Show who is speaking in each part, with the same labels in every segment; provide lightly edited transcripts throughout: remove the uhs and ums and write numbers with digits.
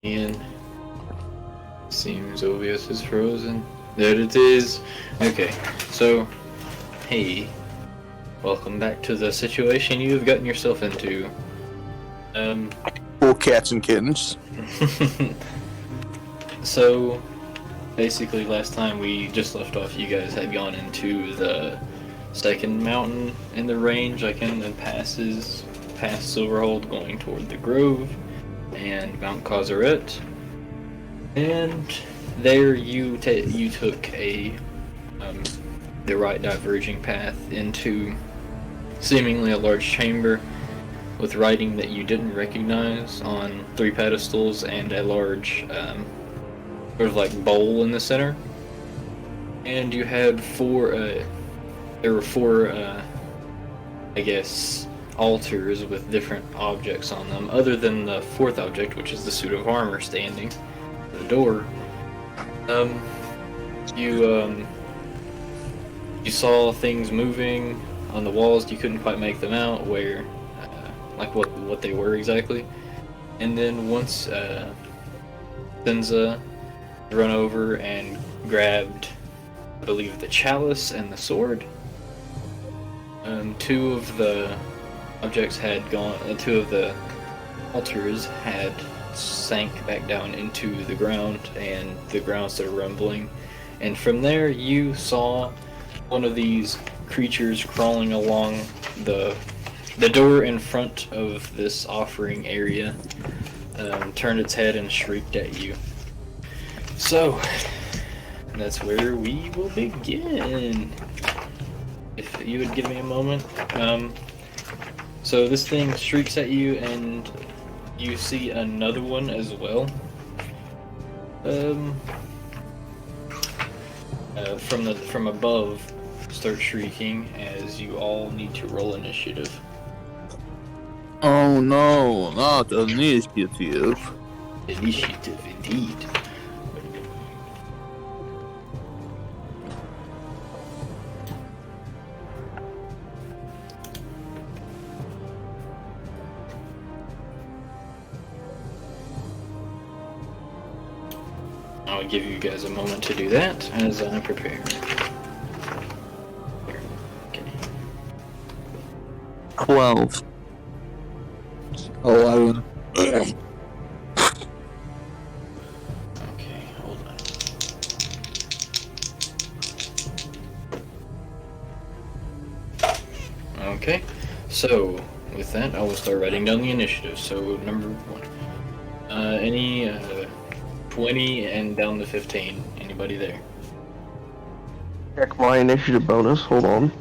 Speaker 1: And seems OBS is frozen. There it is. Okay, so hey, welcome back to the situation you've gotten yourself into.
Speaker 2: Cool cats and kittens.
Speaker 1: So basically, last time we just left off, you guys had gone into the second mountain in the range, like in the passes past Silverhold, going toward the Grove and Mount Causaret. And there you took the right diverging path into seemingly a large chamber with writing that you didn't recognize on 3 pedestals and a large sort of like bowl in the center. And you had there were four I guess altars with different objects on them, other than the 4th object, which is the suit of armor standing at the door. You saw things moving on the walls. You couldn't quite make them out where, like what they were exactly. And then once Senza run over and grabbed, I believe, the chalice and the sword. 2 of the objects had gone. 2 of the altars had sank back down into the ground, and the ground started rumbling. And from there, you saw one of these creatures crawling along the door in front of this offering area. Turned its head and shrieked at you. So that's where we will begin. If you would give me a moment. So this thing shrieks at you, and you see another one as well. From above, start shrieking as you all need to roll initiative.
Speaker 2: Oh no, not initiative.
Speaker 1: Initiative, indeed. I'll give you guys a moment to do that as I prepare. Okay.
Speaker 2: 12. 11.
Speaker 1: Okay, hold on. Okay, so with that, I will start writing down the initiative. So number 1. Any 20 and down to 15. Anybody there?
Speaker 3: Check my initiative bonus, hold on.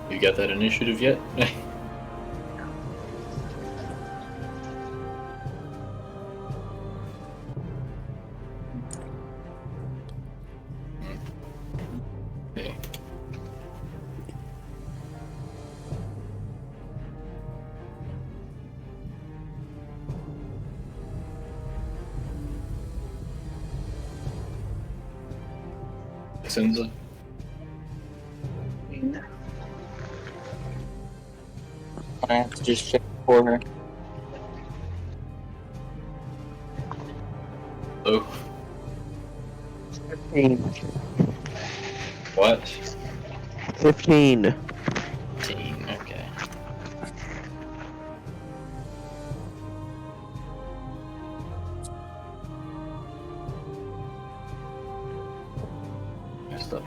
Speaker 1: You got that initiative yet? Okay. Senza?
Speaker 4: I have to just check for her.
Speaker 1: Oh.
Speaker 3: 15.
Speaker 1: What?
Speaker 3: 15.
Speaker 1: 15, okay. Messed up.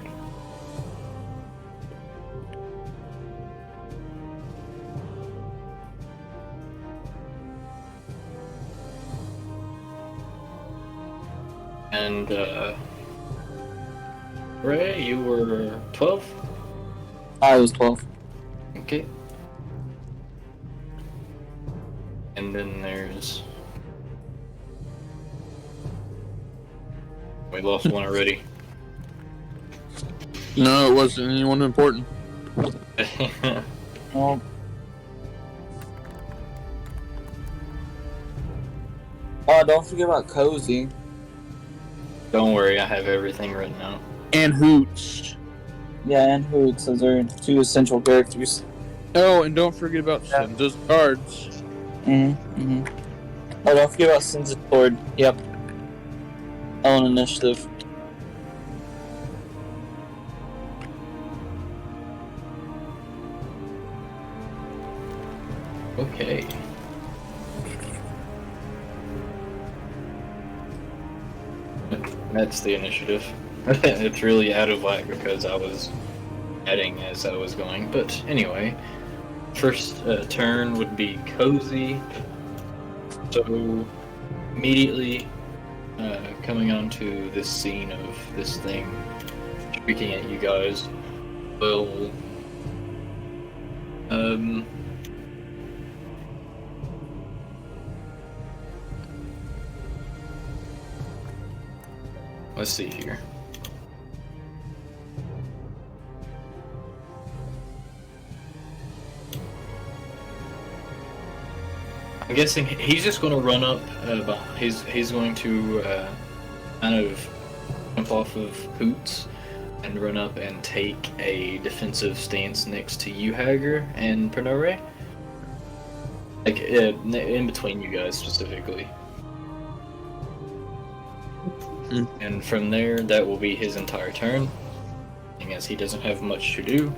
Speaker 1: And, Ray, you were 12?
Speaker 4: I was 12.
Speaker 1: Okay. And then there's We lost one already.
Speaker 2: No, it wasn't anyone important.
Speaker 4: Oh, don't forget about Cozy.
Speaker 1: Don't worry, I have everything written out.
Speaker 2: And Hoots.
Speaker 4: Yeah, and Hoots. Those are 2 essential characters.
Speaker 2: Oh, and don't forget about Sinza's guards.
Speaker 4: Mm-hmm. Oh, don't forget about Sin's Sword. Yep. On initiative.
Speaker 1: Okay. That's the initiative. It's really out of whack because I was adding as I was going. But anyway, first turn would be Cozy. So immediately coming onto this scene of this thing shrieking at you guys will let's see here. I'm guessing he's just going to run up. He's going to kind of jump off of Hoots and run up and take a defensive stance next to you, Hager and Pernore. Like in between you guys specifically. And from there, that will be his entire turn, as he doesn't have much to do.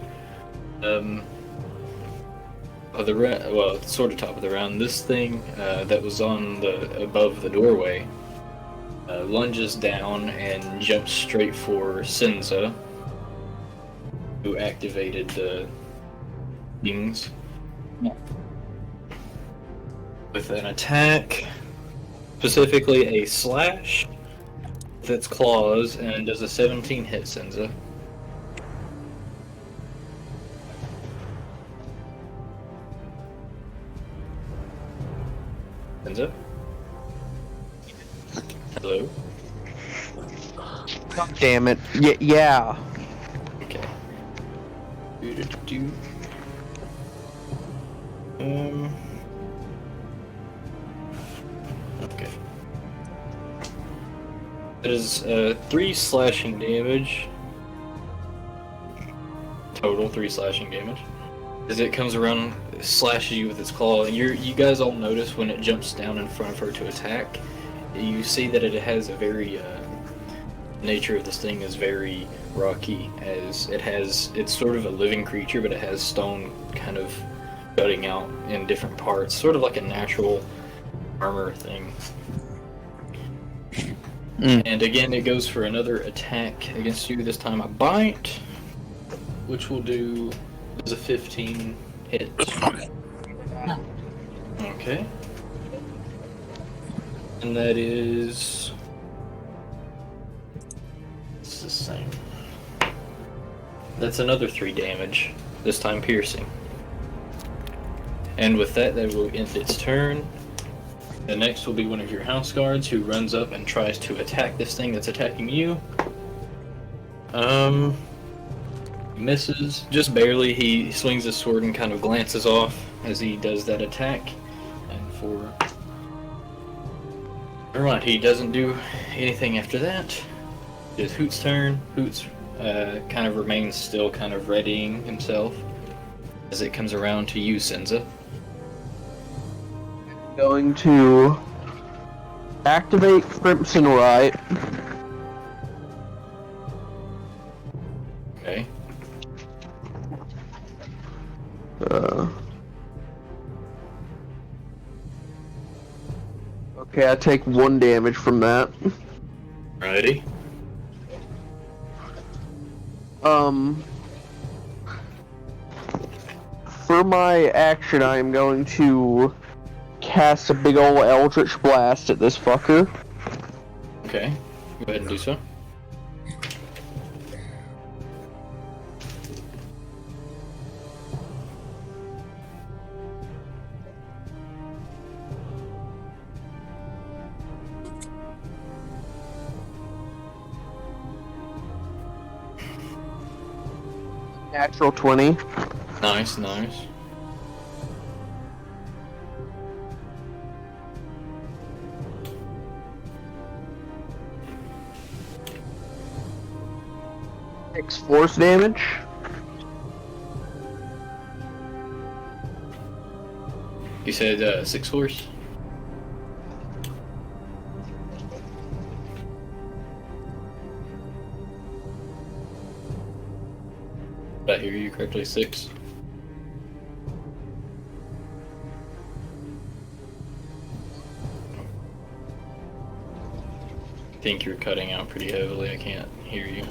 Speaker 1: Sort of top of the round, this thing that was on above the doorway lunges down and jumps straight for Senza, who activated the wings with an attack, specifically a slash with its claws, and does a 17 hit Senza. Senza? Hello?
Speaker 3: God damn it. Yeah.
Speaker 1: Okay. Okay. That is 3 slashing damage. Total 3 slashing damage. As it comes around, slashes you with its claw. You guys all notice when it jumps down in front of her to attack. You see that it has a very nature of this thing is very rocky, as it's sort of a living creature, but it has stone kind of jutting out in different parts, sort of like a natural armor thing. And again, it goes for another attack against you. This time a bite, which will do a 15 hit. Okay. And that is... It's the same. That's another 3 damage, this time piercing. And with that will end its turn. The next will be one of your house guards who runs up and tries to attack this thing that's attacking you. Misses, just barely. He swings his sword and kind of glances off as he does that attack. And for... Alright, he doesn't do anything after that. It's Hoot's turn. Hoot's kind of remains still kind of readying himself as it comes around to you, Senza.
Speaker 3: Going to activate Crimson Right.
Speaker 1: Okay.
Speaker 3: Okay, I take 1 damage from that.
Speaker 1: Righty.
Speaker 3: For my action, I am going to cast a big ol' Eldritch Blast at this fucker.
Speaker 1: Okay. Go ahead and do so.
Speaker 3: Natural 20.
Speaker 1: Nice, nice.
Speaker 3: Six force damage.
Speaker 1: You said 6 force? Did I hear you correctly? 6? I think you're cutting out pretty heavily. I can't hear you.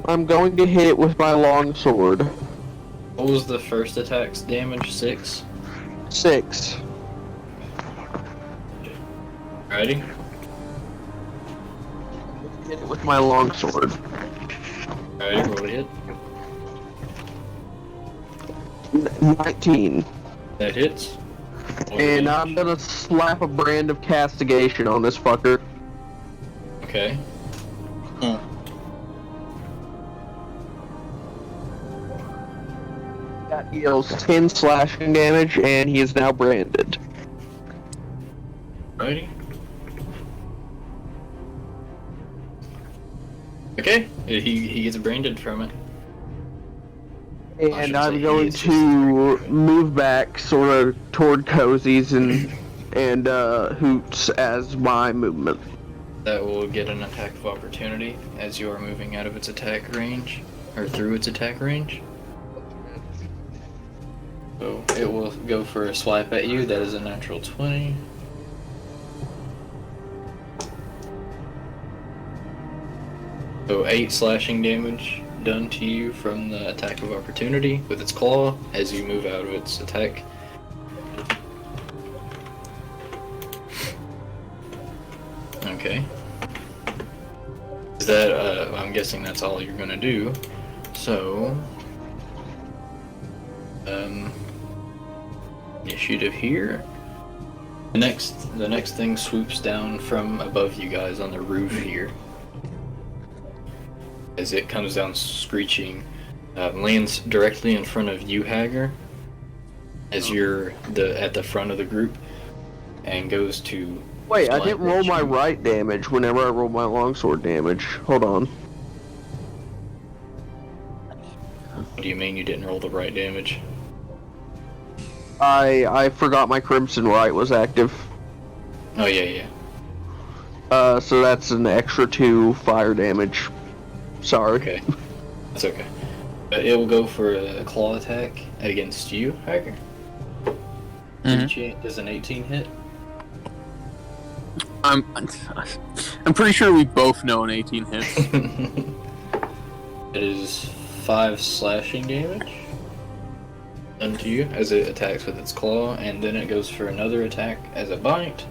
Speaker 3: I'm going to hit it with my long sword.
Speaker 1: What was the first attack's damage? 6?
Speaker 3: 6.
Speaker 1: Ready?
Speaker 3: Hit it with my long sword.
Speaker 1: Alright, roll a hit.
Speaker 3: 19.
Speaker 1: That hits. What
Speaker 3: And
Speaker 1: damage?
Speaker 3: I'm gonna slap a brand of castigation on this fucker.
Speaker 1: Okay.
Speaker 3: That deals 10 slashing damage, and he is now branded.
Speaker 1: Righty. Okay, he gets branded from it. I
Speaker 3: And
Speaker 1: should
Speaker 3: I'm
Speaker 1: say
Speaker 3: going
Speaker 1: he's
Speaker 3: to move back sort of toward Cozy's and Hoots as my movement.
Speaker 1: That will get an attack of opportunity as you are moving out of its attack range, or through its attack range. So it will go for a swipe at you. That is a natural 20. So 8 slashing damage done to you from the attack of opportunity with its claw as you move out of its attack. Okay. Is that, I'm guessing that's all you're gonna do. So, initiative here. The next thing swoops down from above you guys on the roof here. As it comes down screeching, lands directly in front of you, Hager, as you're at the front of the group, and goes to.
Speaker 3: Wait, I
Speaker 1: swipe
Speaker 3: didn't
Speaker 1: at
Speaker 3: roll my
Speaker 1: you.
Speaker 3: right damage whenever I rolled my longsword damage. Hold on.
Speaker 1: What do you mean you didn't roll the right damage?
Speaker 3: I forgot my Crimson Right was active.
Speaker 1: Oh yeah.
Speaker 3: So that's an extra 2 fire damage. Sorry.
Speaker 1: Okay, that's okay. But it will go for a claw attack against you, Hager. Does an 18 hit?
Speaker 2: I'm pretty sure we both know an 18 hits.
Speaker 1: It is 5 slashing damage done to you as it attacks with its claw, and then it goes for another attack as a bite.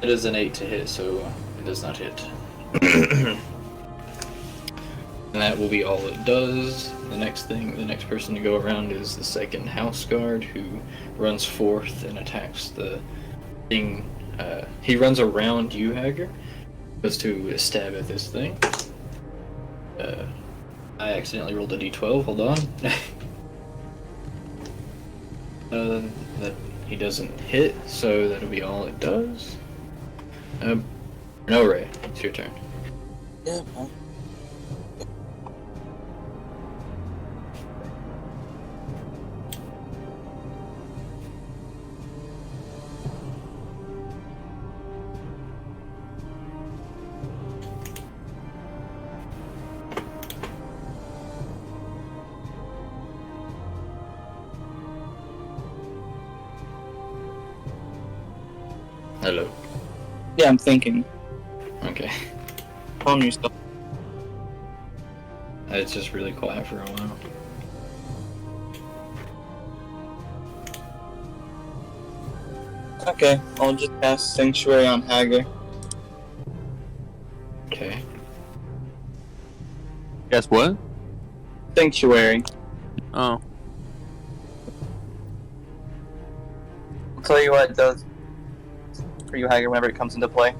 Speaker 1: It is an 8 to hit, so it does not hit. And that will be all it does. The next person to go around is the second house guard, who runs forth and attacks the thing. He runs around you, Hager, goes to stab at this thing. I accidentally rolled a d12, hold on. That he doesn't hit, so that'll be all it does. No, Ray, it's your turn.
Speaker 4: Yeah, man.
Speaker 1: Hello.
Speaker 4: Yeah, I'm thinking.
Speaker 1: Okay.
Speaker 4: Calm yourself.
Speaker 1: It's just really quiet for a while.
Speaker 4: Okay, I'll just cast Sanctuary on Hager.
Speaker 1: Okay.
Speaker 2: Guess what?
Speaker 4: Sanctuary.
Speaker 2: Oh.
Speaker 4: I'll tell you what it does. for you, Hager, whenever it comes into play.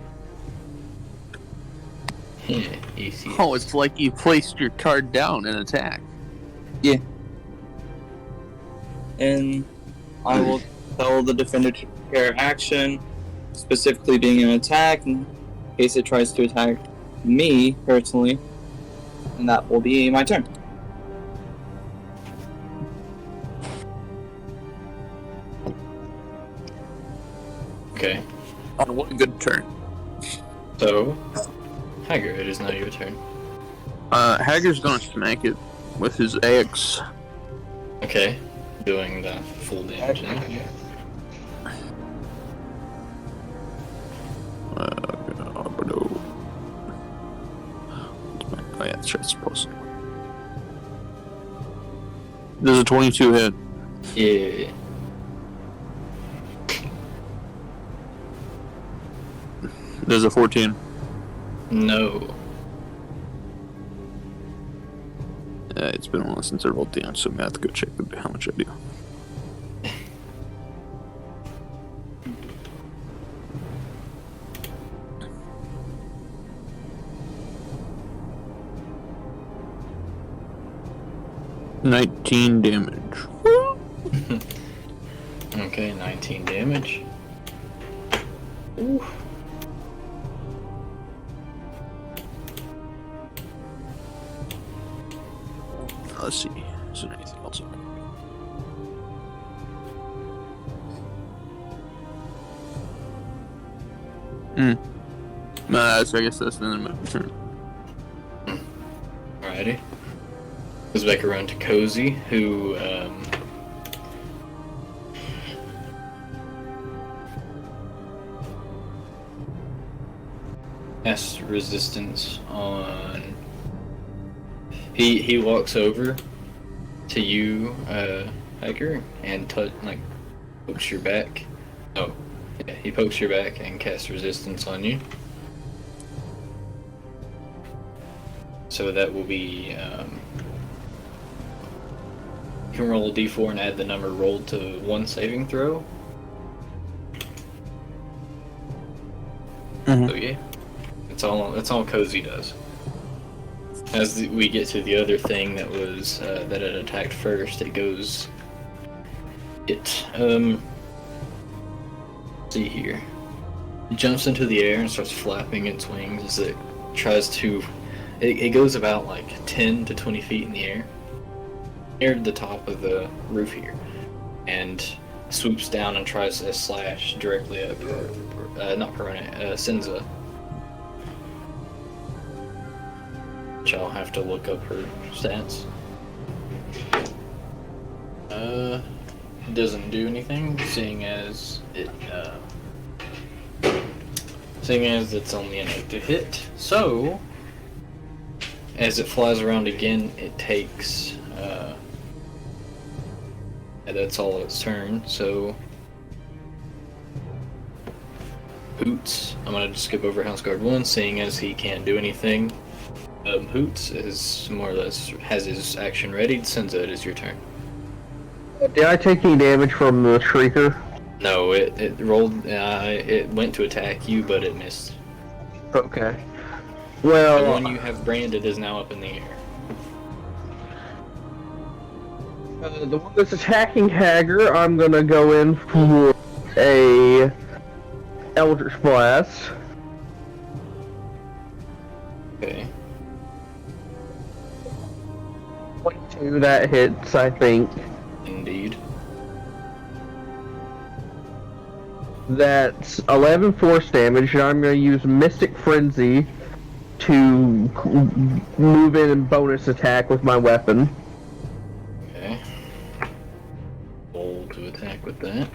Speaker 1: Easy.
Speaker 2: Oh, it's like you placed your card down and attack.
Speaker 4: Yeah. And I will tell the defender to prepare action, specifically being an attack, in case it tries to attack me personally. And that will be my turn.
Speaker 1: Okay.
Speaker 2: Oh, what a good turn.
Speaker 1: So, Hager, it is now your turn.
Speaker 2: Hager's gonna smack it with his axe.
Speaker 1: Okay. Doing the full damage then.
Speaker 2: Oh yeah, that's right, supposed. There's a 22 hit.
Speaker 1: Yeah.
Speaker 2: There's a 14.
Speaker 1: No.
Speaker 2: It's been a while since I rolled damage, so I'm gonna have to go check how much I do. $19 damage.
Speaker 1: Okay, 19 damage. Ooh.
Speaker 2: Let's see. Is there anything else? So I guess that's the end of my turn.
Speaker 1: Alrighty. Goes back around to Cozy, who has resistance on. He walks over to you, Hiker, and pokes your back. Oh, yeah, he pokes your back and casts resistance on you. So that will be, you can roll a d4 and add the number rolled to one saving throw.
Speaker 2: Mhm.
Speaker 1: So yeah, that's all Cozy does. As we get to the other thing that was, that it attacked first, let's see here. It jumps into the air and starts flapping its wings as it tries to. It goes about like 10 to 20 feet in the air, near the top of the roof here, and swoops down and tries to slash directly at Senza. Which I'll have to look up her stats. It doesn't do anything, seeing as it's only an 8 to hit. So, as it flies around again, it takes, that's all its turn, so Hoots, I'm gonna just skip over House Guard 1, seeing as he can't do anything. Hoots is more or less has his action ready. Senza, it is your turn.
Speaker 3: Did I take any damage from the Shrieker?
Speaker 1: No, it rolled, it went to attack you, but it missed.
Speaker 3: Okay.
Speaker 1: The
Speaker 3: Well,
Speaker 1: one you have branded is now up in the air.
Speaker 3: the one that's attacking Hager, I'm gonna go in for a Eldritch Blast.
Speaker 1: Okay.
Speaker 3: 22, that hits, I think.
Speaker 1: Indeed.
Speaker 3: That's 11 force damage, and I'm gonna use Mystic Frenzy to move in and bonus attack with my weapon.
Speaker 1: Okay. Roll to attack with that.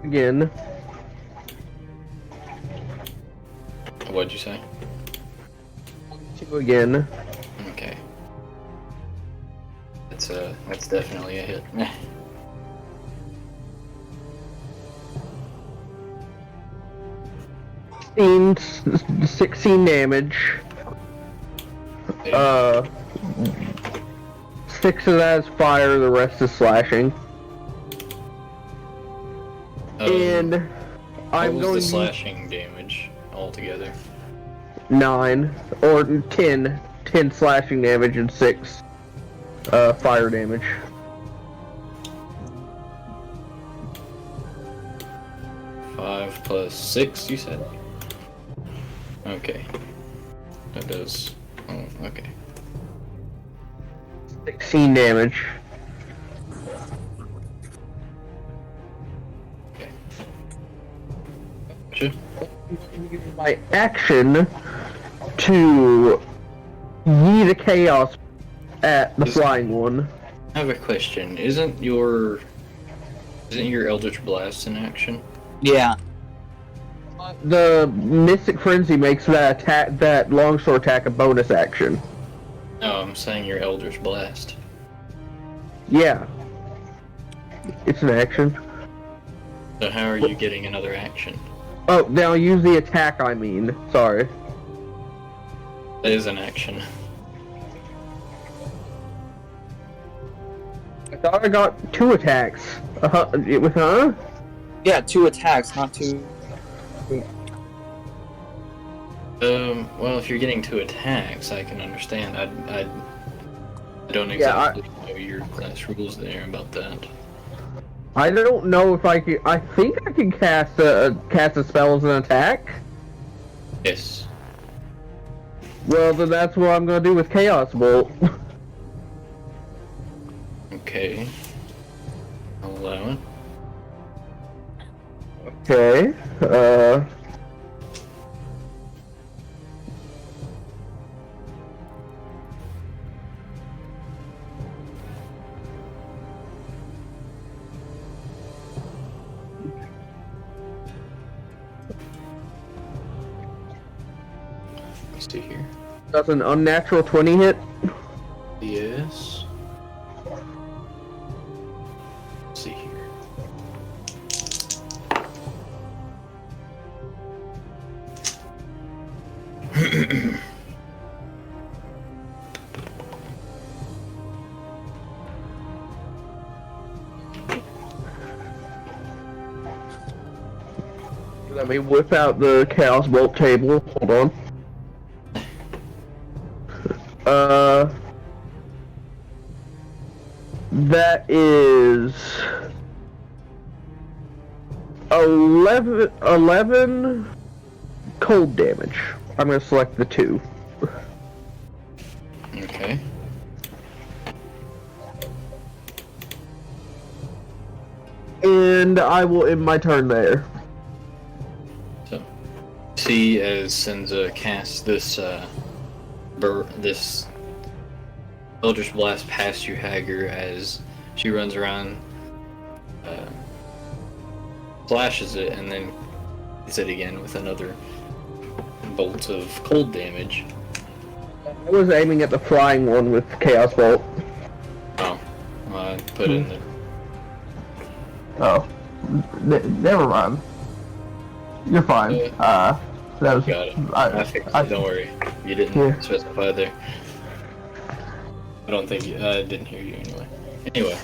Speaker 3: Again.
Speaker 1: What'd you say?
Speaker 3: 2 again.
Speaker 1: Okay. That's definitely a hit.
Speaker 3: 16 damage. 6 of that is fire, the rest is slashing. And I'm
Speaker 1: what was
Speaker 3: going
Speaker 1: the
Speaker 3: to
Speaker 1: slashing damage altogether?
Speaker 3: 9 or 10 slashing damage and 6 fire damage.
Speaker 1: Five plus 6, you said? Okay. That does. Oh, okay.
Speaker 3: 16 damage.
Speaker 1: Okay. Gotcha.
Speaker 3: My action to yeet a chaos at the flying one.
Speaker 1: I have a question. Isn't your Eldritch Blast in action?
Speaker 4: Yeah.
Speaker 3: The Mystic Frenzy makes that longsword attack a bonus action.
Speaker 1: No, I'm saying your Eldritch Blast.
Speaker 3: Yeah. It's an action.
Speaker 1: So how are you getting another action?
Speaker 3: Oh, now use the attack, I mean. Sorry.
Speaker 1: That is an action.
Speaker 3: I thought I got 2 attacks. Huh?
Speaker 4: Yeah, 2 attacks, not 2.
Speaker 1: Well, if you're getting 2 attacks, I can understand. I don't
Speaker 3: Yeah,
Speaker 1: exactly know your class rules there about that.
Speaker 3: I don't know if I can. I think I can cast a spell as an attack.
Speaker 1: Yes.
Speaker 3: Well, then that's what I'm gonna do with Chaos Bolt.
Speaker 1: Okay. I'll allow it.
Speaker 3: Okay.
Speaker 1: Let's see here.
Speaker 3: That's an unnatural 20 hit.
Speaker 1: Yes. Let's see here.
Speaker 3: Let me whip out the Chaos Bolt table. Hold on. That is 11 cold damage. I'm gonna select the 2.
Speaker 1: Okay.
Speaker 3: And I will end my turn there.
Speaker 1: So, see as Senza casts this this Eldritch Blast past you, Hager, as she runs around, flashes it, and then hits it again with another bolt of cold damage.
Speaker 3: I was aiming at the flying one with Chaos Bolt.
Speaker 1: Oh, I put in the.
Speaker 3: Oh, never mind. You're fine. That was.
Speaker 1: Got it. I fixed it. Don't worry. You didn't specify there. I don't think you. I didn't hear you anyway. Anyway.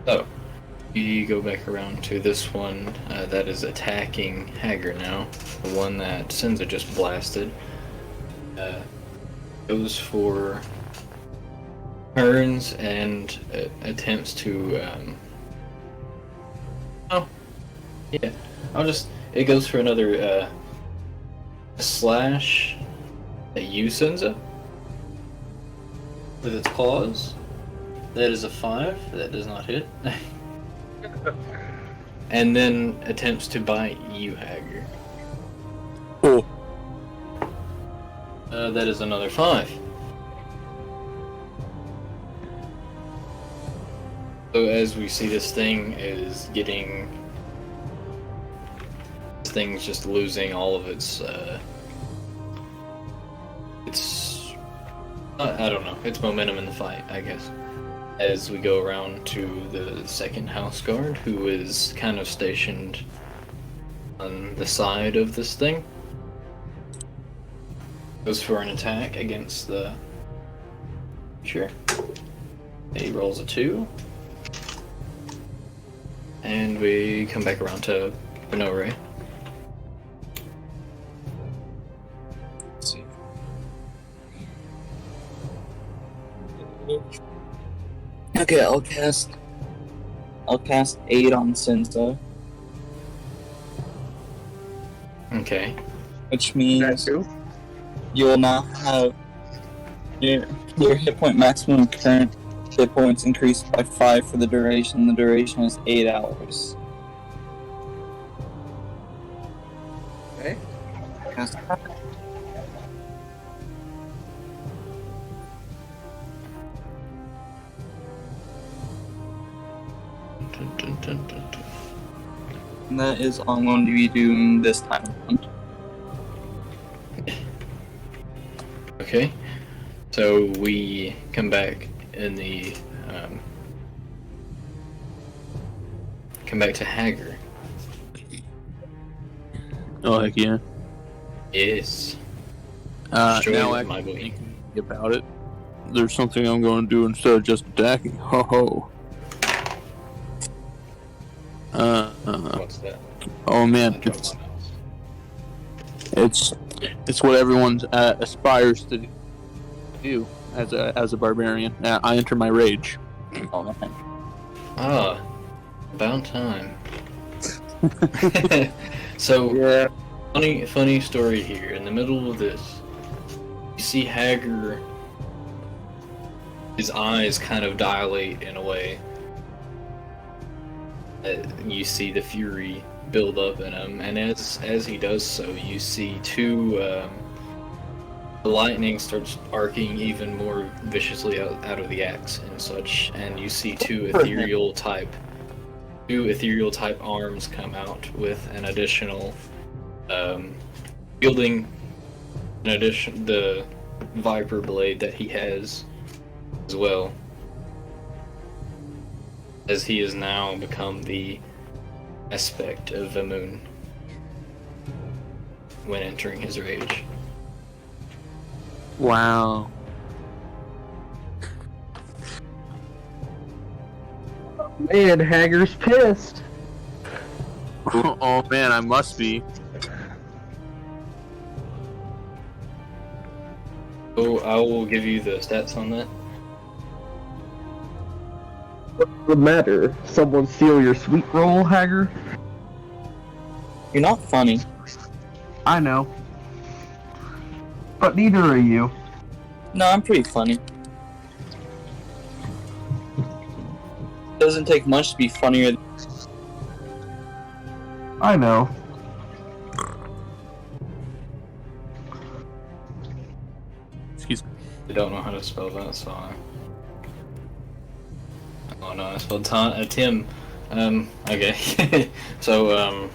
Speaker 1: So, you go back around to this one that is attacking Hager now. The one that Senza just blasted. Goes for turns and attempts to. Oh, yeah. It goes for another slash at you, Senza, with its claws. That is a 5. That does not hit. And then attempts to bite you, Hager.
Speaker 2: Oh.
Speaker 1: That is another 5. So as we see, this thing is getting... This thing's just losing all of its... I don't know. Its momentum in the fight, I guess. As we go around to the second house guard, who is kind of stationed on the side of this thing. Goes for an attack against the... Sure. He rolls a 2. and we come back around to Benore.
Speaker 4: Let's see. Okay, I'll cast 8 on Senza,
Speaker 1: Okay.
Speaker 4: which means
Speaker 3: That too?
Speaker 4: you will now have your hit point maximum current hit points increased by 5 for the duration. The duration is 8 hours.
Speaker 3: Okay.
Speaker 4: Cast
Speaker 1: Dun, dun, dun, dun, dun.
Speaker 4: and that is all I'm going to be doing this time.
Speaker 1: Okay. So we come back in the come back to Hager.
Speaker 2: Oh, heck yeah.
Speaker 1: Yes. Destroy
Speaker 2: Now
Speaker 1: my
Speaker 2: actually
Speaker 1: boy.
Speaker 2: thinking about it, there's something I'm going to do instead of just attacking. Ho ho.
Speaker 1: What's that?
Speaker 2: Oh man,
Speaker 1: I dropped my mouse.
Speaker 2: it's what everyone aspires to do as a barbarian. I enter my rage.
Speaker 4: Oh man.
Speaker 1: Ah, about time. So
Speaker 2: Yeah.
Speaker 1: funny story here. In the middle of this, you see Hager. His eyes kind of dilate in a way. You see the fury build up in him, and as he does so, you see the lightning starts arcing even more viciously out of the axe and such, and you see two ethereal type arms come out with an additional wielding the viper blade that he has as well, as he has now become the aspect of the moon when entering his rage.
Speaker 2: Wow.
Speaker 3: Man, Hager's pissed.
Speaker 2: Oh man, I must be.
Speaker 1: So I will give you the stats on that.
Speaker 3: What's the matter? Someone steal your sweet roll, Hager?
Speaker 4: You're not funny.
Speaker 3: I know. But neither are you.
Speaker 4: No, I'm pretty funny. Doesn't take much to be funnier.
Speaker 3: I know.
Speaker 2: Excuse me.
Speaker 1: I don't know how to spell that, so oh no, I spelled Tim. Okay. So,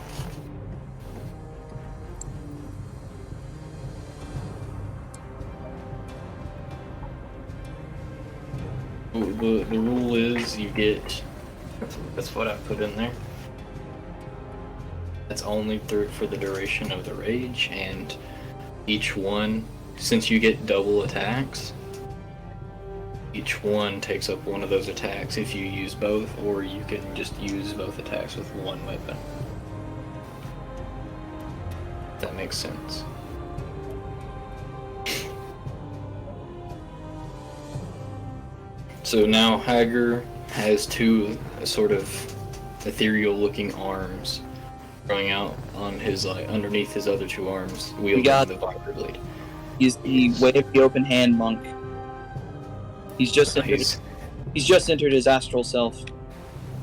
Speaker 1: the rule is you get, that's what I put in there. That's only for the duration of the rage, and each one, since you get double attacks, each one takes up one of those attacks if you use both, or you can just use both attacks with one weapon. If that makes sense. So now Hager has two sort of ethereal looking arms growing out on his, like, underneath his other two arms, wielding
Speaker 4: got-
Speaker 1: the viper blade.
Speaker 4: He's the way of the open hand monk. He's just entered, he's just entered his astral self.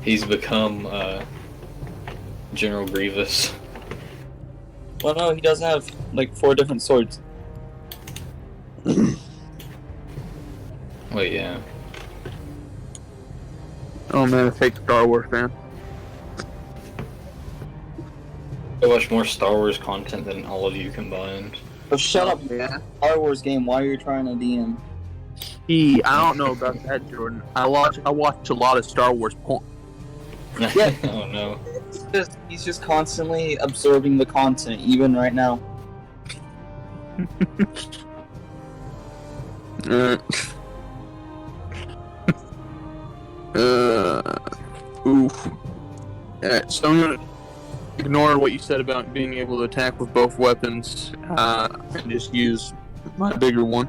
Speaker 1: He's become General Grievous.
Speaker 4: Well, no, he does have like 4 different swords.
Speaker 1: Wait, yeah.
Speaker 2: Oh man, a fake Star Wars fan.
Speaker 1: I watch more Star Wars content than all of you combined.
Speaker 4: Oh, shut up, man. Star Wars game. Why are you trying to DM?
Speaker 2: I don't know about that, Jordan. I watch a lot of Star Wars porn.
Speaker 4: Yeah.
Speaker 1: Oh no.
Speaker 4: He's just constantly absorbing the content, even right now.
Speaker 2: Oof. So I'm gonna ignore what you said about being able to attack with both weapons, and just use my bigger one.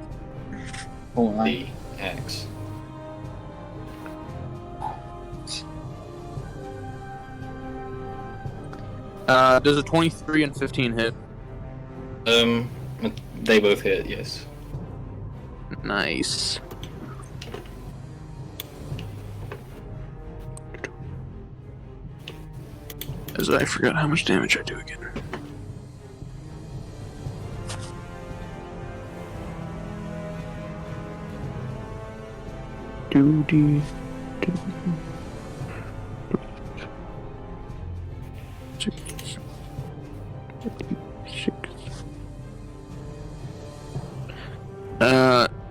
Speaker 4: Hold on.
Speaker 1: The axe.
Speaker 2: Does a 23 and 15 hit?
Speaker 1: They both hit, yes.
Speaker 2: Nice. As I forgot how much damage I do again. Doody.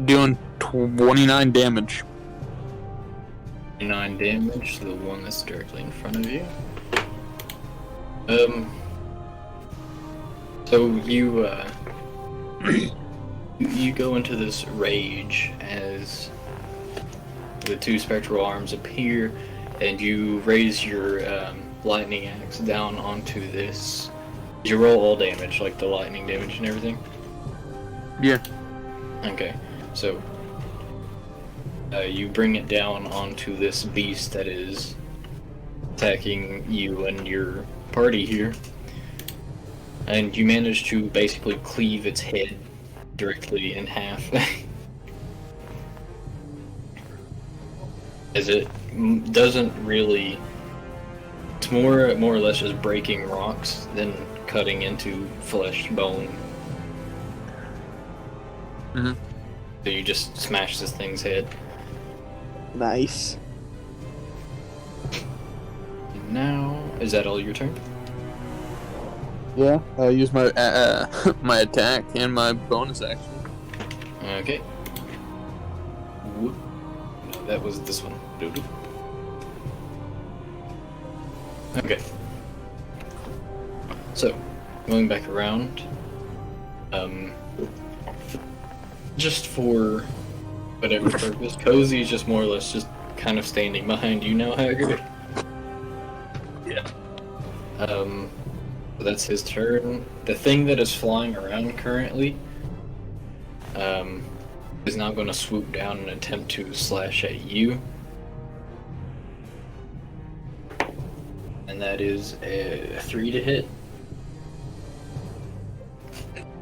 Speaker 2: Doing 29 damage.
Speaker 1: 9 damage to the one that's directly in front of you. So you, you go into this rage as the two spectral arms appear, and you raise your lightning axe down onto this. Did you roll all damage, like the lightning damage and everything?
Speaker 2: Yeah.
Speaker 1: Okay, so you bring it down onto this beast that is attacking you and your party here, and you manage to basically cleave its head directly in half. As it doesn't really, it's more or less just breaking rocks than cutting into flesh bone.
Speaker 2: Mm-hmm.
Speaker 1: So you just smash this thing's head.
Speaker 2: Nice.
Speaker 1: Now, is that all your turn?
Speaker 2: Yeah, I'll use my my attack and my bonus action.
Speaker 1: Okay. Whoop. No, that was this one. Doo-doo. Okay. So, going back around, just for whatever purpose, Cozy is just more or less just kind of standing behind you now, Haggard.
Speaker 2: Yeah.
Speaker 1: So that's his turn. The thing that is flying around currently, is now going to swoop down and attempt to slash at you. And that is a 3 to hit.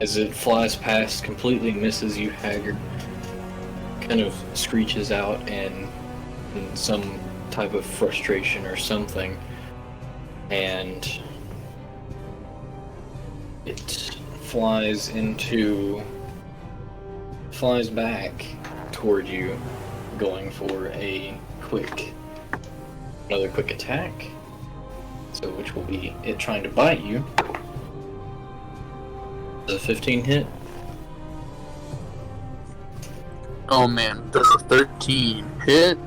Speaker 1: As it flies past, completely misses you, Haggard. Kind of screeches out and in some type of frustration or something. And it flies back toward you, going for another quick attack. So which will be it trying to bite you. Does a 15 hit?
Speaker 2: Oh man, does a 13 hit?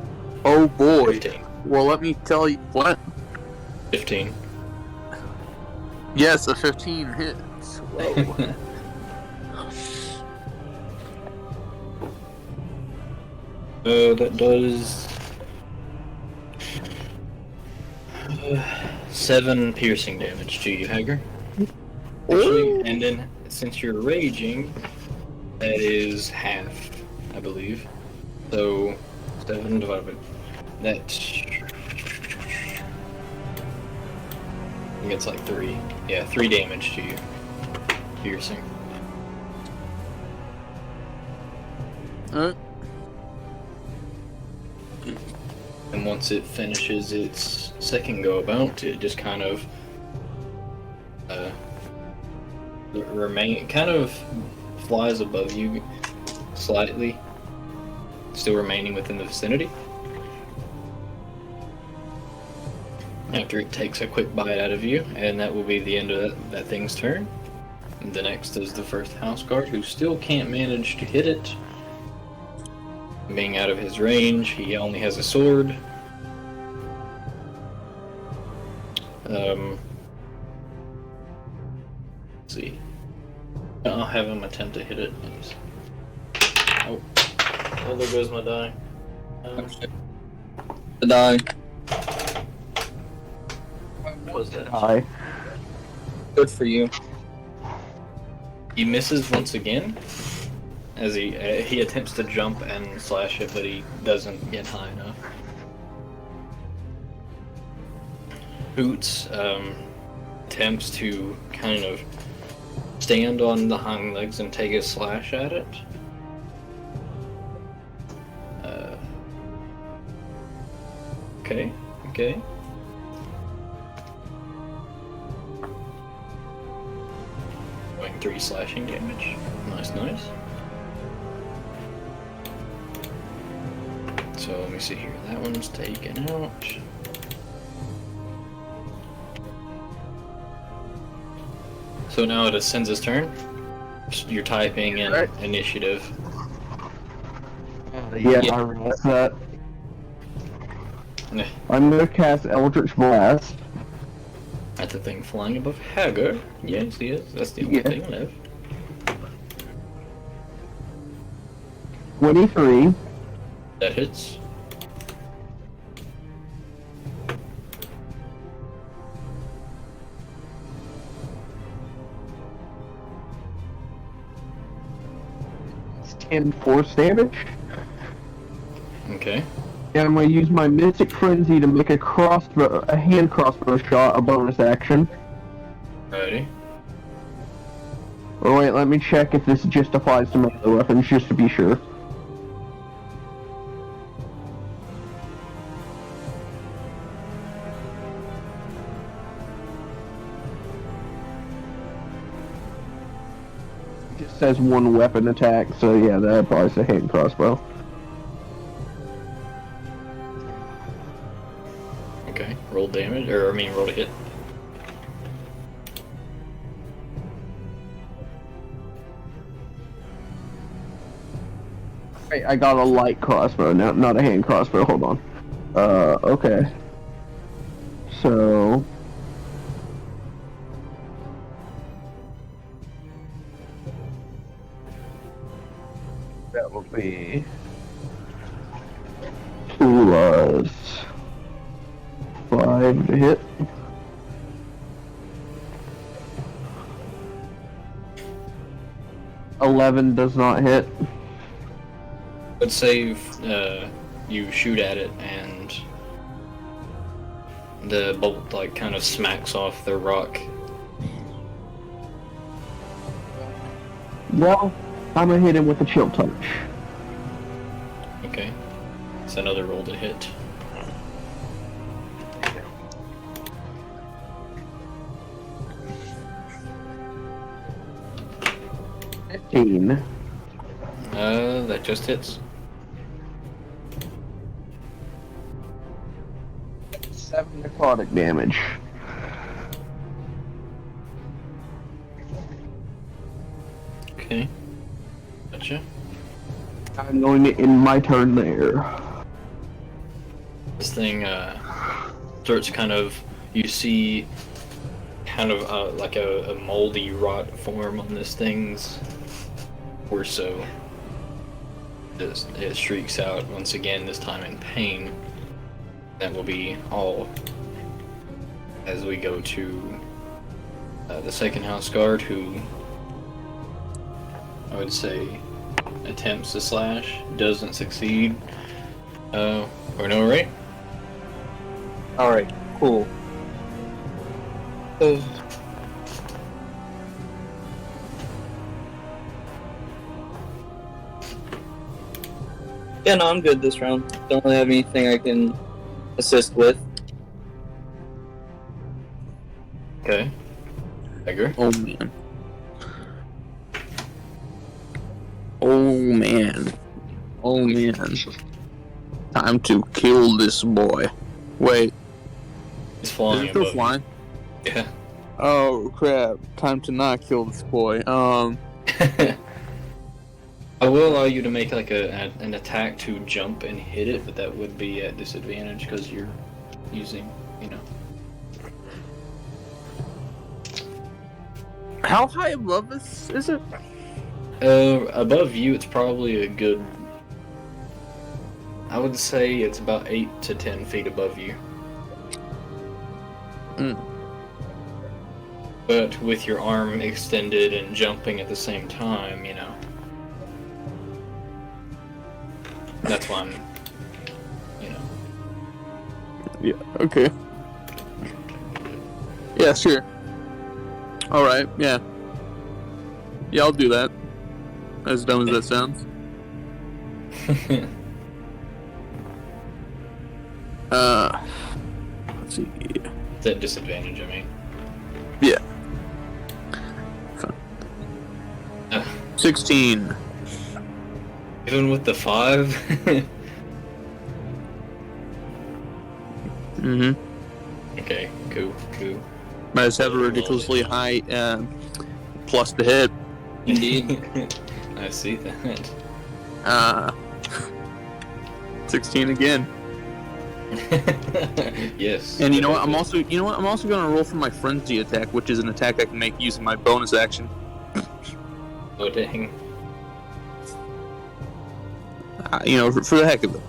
Speaker 2: Oh boy.
Speaker 1: 15.
Speaker 2: Well, let me tell you what.
Speaker 1: 15.
Speaker 2: Yes, a 15 hits. Whoa.
Speaker 1: That does 7 piercing damage to you, Hager. Actually, and then since you're raging, that is half, I believe. So 7 divided by that. I think it's like 3. Yeah, 3 damage to you. Piercing. And once it finishes its second go about, it just kind of kind of flies above you slightly, still remaining within the vicinity. After it takes a quick bite out of you, and that will be the end of that thing's turn. And the next is the first house guard, who still can't manage to hit it. Being out of his range, he only has a sword. Let's see. I'll have him attempt to hit it. Oh, there goes my die.
Speaker 4: The die.
Speaker 1: was that?
Speaker 3: high.
Speaker 4: Good for you.
Speaker 1: He misses once again as he attempts to jump and slash it, but he doesn't get high enough. Hoots attempts to kind of stand on the hind legs and take a slash at it. Okay. Going 3 slashing damage. Nice. So let me see here. That one's taken out. So now it ascends his turn. You're typing in
Speaker 3: Right.
Speaker 1: initiative.
Speaker 3: Yeah, I realize that.
Speaker 1: Nah,
Speaker 3: I'm gonna cast Eldritch Blast.
Speaker 1: that's the thing flying above Hagar. Yes. That's the only
Speaker 3: Yeah.
Speaker 1: thing left.
Speaker 3: 23.
Speaker 1: That hits.
Speaker 3: It's 10 force damage.
Speaker 1: Okay.
Speaker 3: And I'm gonna use my Mystic Frenzy to make a hand crossbow shot, a bonus action.
Speaker 1: Alrighty.
Speaker 3: Or wait, let me check if this just applies to melee weapons, just to be sure. It just says one weapon attack, so yeah, that applies to hand crossbow.
Speaker 1: Okay. Roll damage, or I mean, roll to hit.
Speaker 3: Wait, I got a light crossbow, not a hand crossbow, hold on. Okay. So... that will be... plus... 5 to hit. $11 does not hit.
Speaker 1: Let's say you shoot at it and the bolt like kind of smacks off the rock.
Speaker 3: Well, I'm gonna hit him with a chill touch.
Speaker 1: Okay. It's another roll to hit.
Speaker 3: $15.
Speaker 1: That just hits.
Speaker 3: 7 necrotic damage.
Speaker 1: Okay. Gotcha.
Speaker 3: I'm going to end my turn there.
Speaker 1: This thing starts kind of, you see kind of like a moldy rot form on this thing's torso. It shrieks out once again, this time in pain. That will be all as we go to the second house guard, who I would say attempts to slash, doesn't succeed. Or no, right?
Speaker 4: Alright, cool. Yeah, no, I'm good this round. Don't really have anything I can assist with.
Speaker 1: Okay. Tiger.
Speaker 2: Oh man. Oh man. Oh man. Time to kill this boy. Wait,
Speaker 1: He's
Speaker 2: is
Speaker 1: flying
Speaker 2: it still
Speaker 1: above you.
Speaker 2: flying?
Speaker 1: Yeah.
Speaker 2: Oh crap. Time to not kill this boy.
Speaker 1: I will allow you to make like an attack to jump and hit it, but that would be at disadvantage because you're using, you know.
Speaker 2: How high above us is it?
Speaker 1: Above you, it's probably a good. I would say it's about 8 to 10 feet above you. But with your arm extended and jumping at the same time, you know. That's why I'm, you know.
Speaker 2: Yeah, okay. Yeah, sure. Alright, yeah. Yeah, I'll do that. As dumb as that sounds. Let's see.
Speaker 1: It's at disadvantage, I mean.
Speaker 2: Yeah. Fine. 16.
Speaker 1: Even with the 5?
Speaker 2: Mm-hmm.
Speaker 1: Okay, cool.
Speaker 2: I just have a ridiculously high plus to hit.
Speaker 4: Indeed.
Speaker 1: I see that.
Speaker 2: 16 again.
Speaker 1: Yes.
Speaker 2: And you know what? I'm also gonna roll for my frenzy attack, which is an attack I can make using my bonus action.
Speaker 1: Oh dang.
Speaker 2: For the heck of it.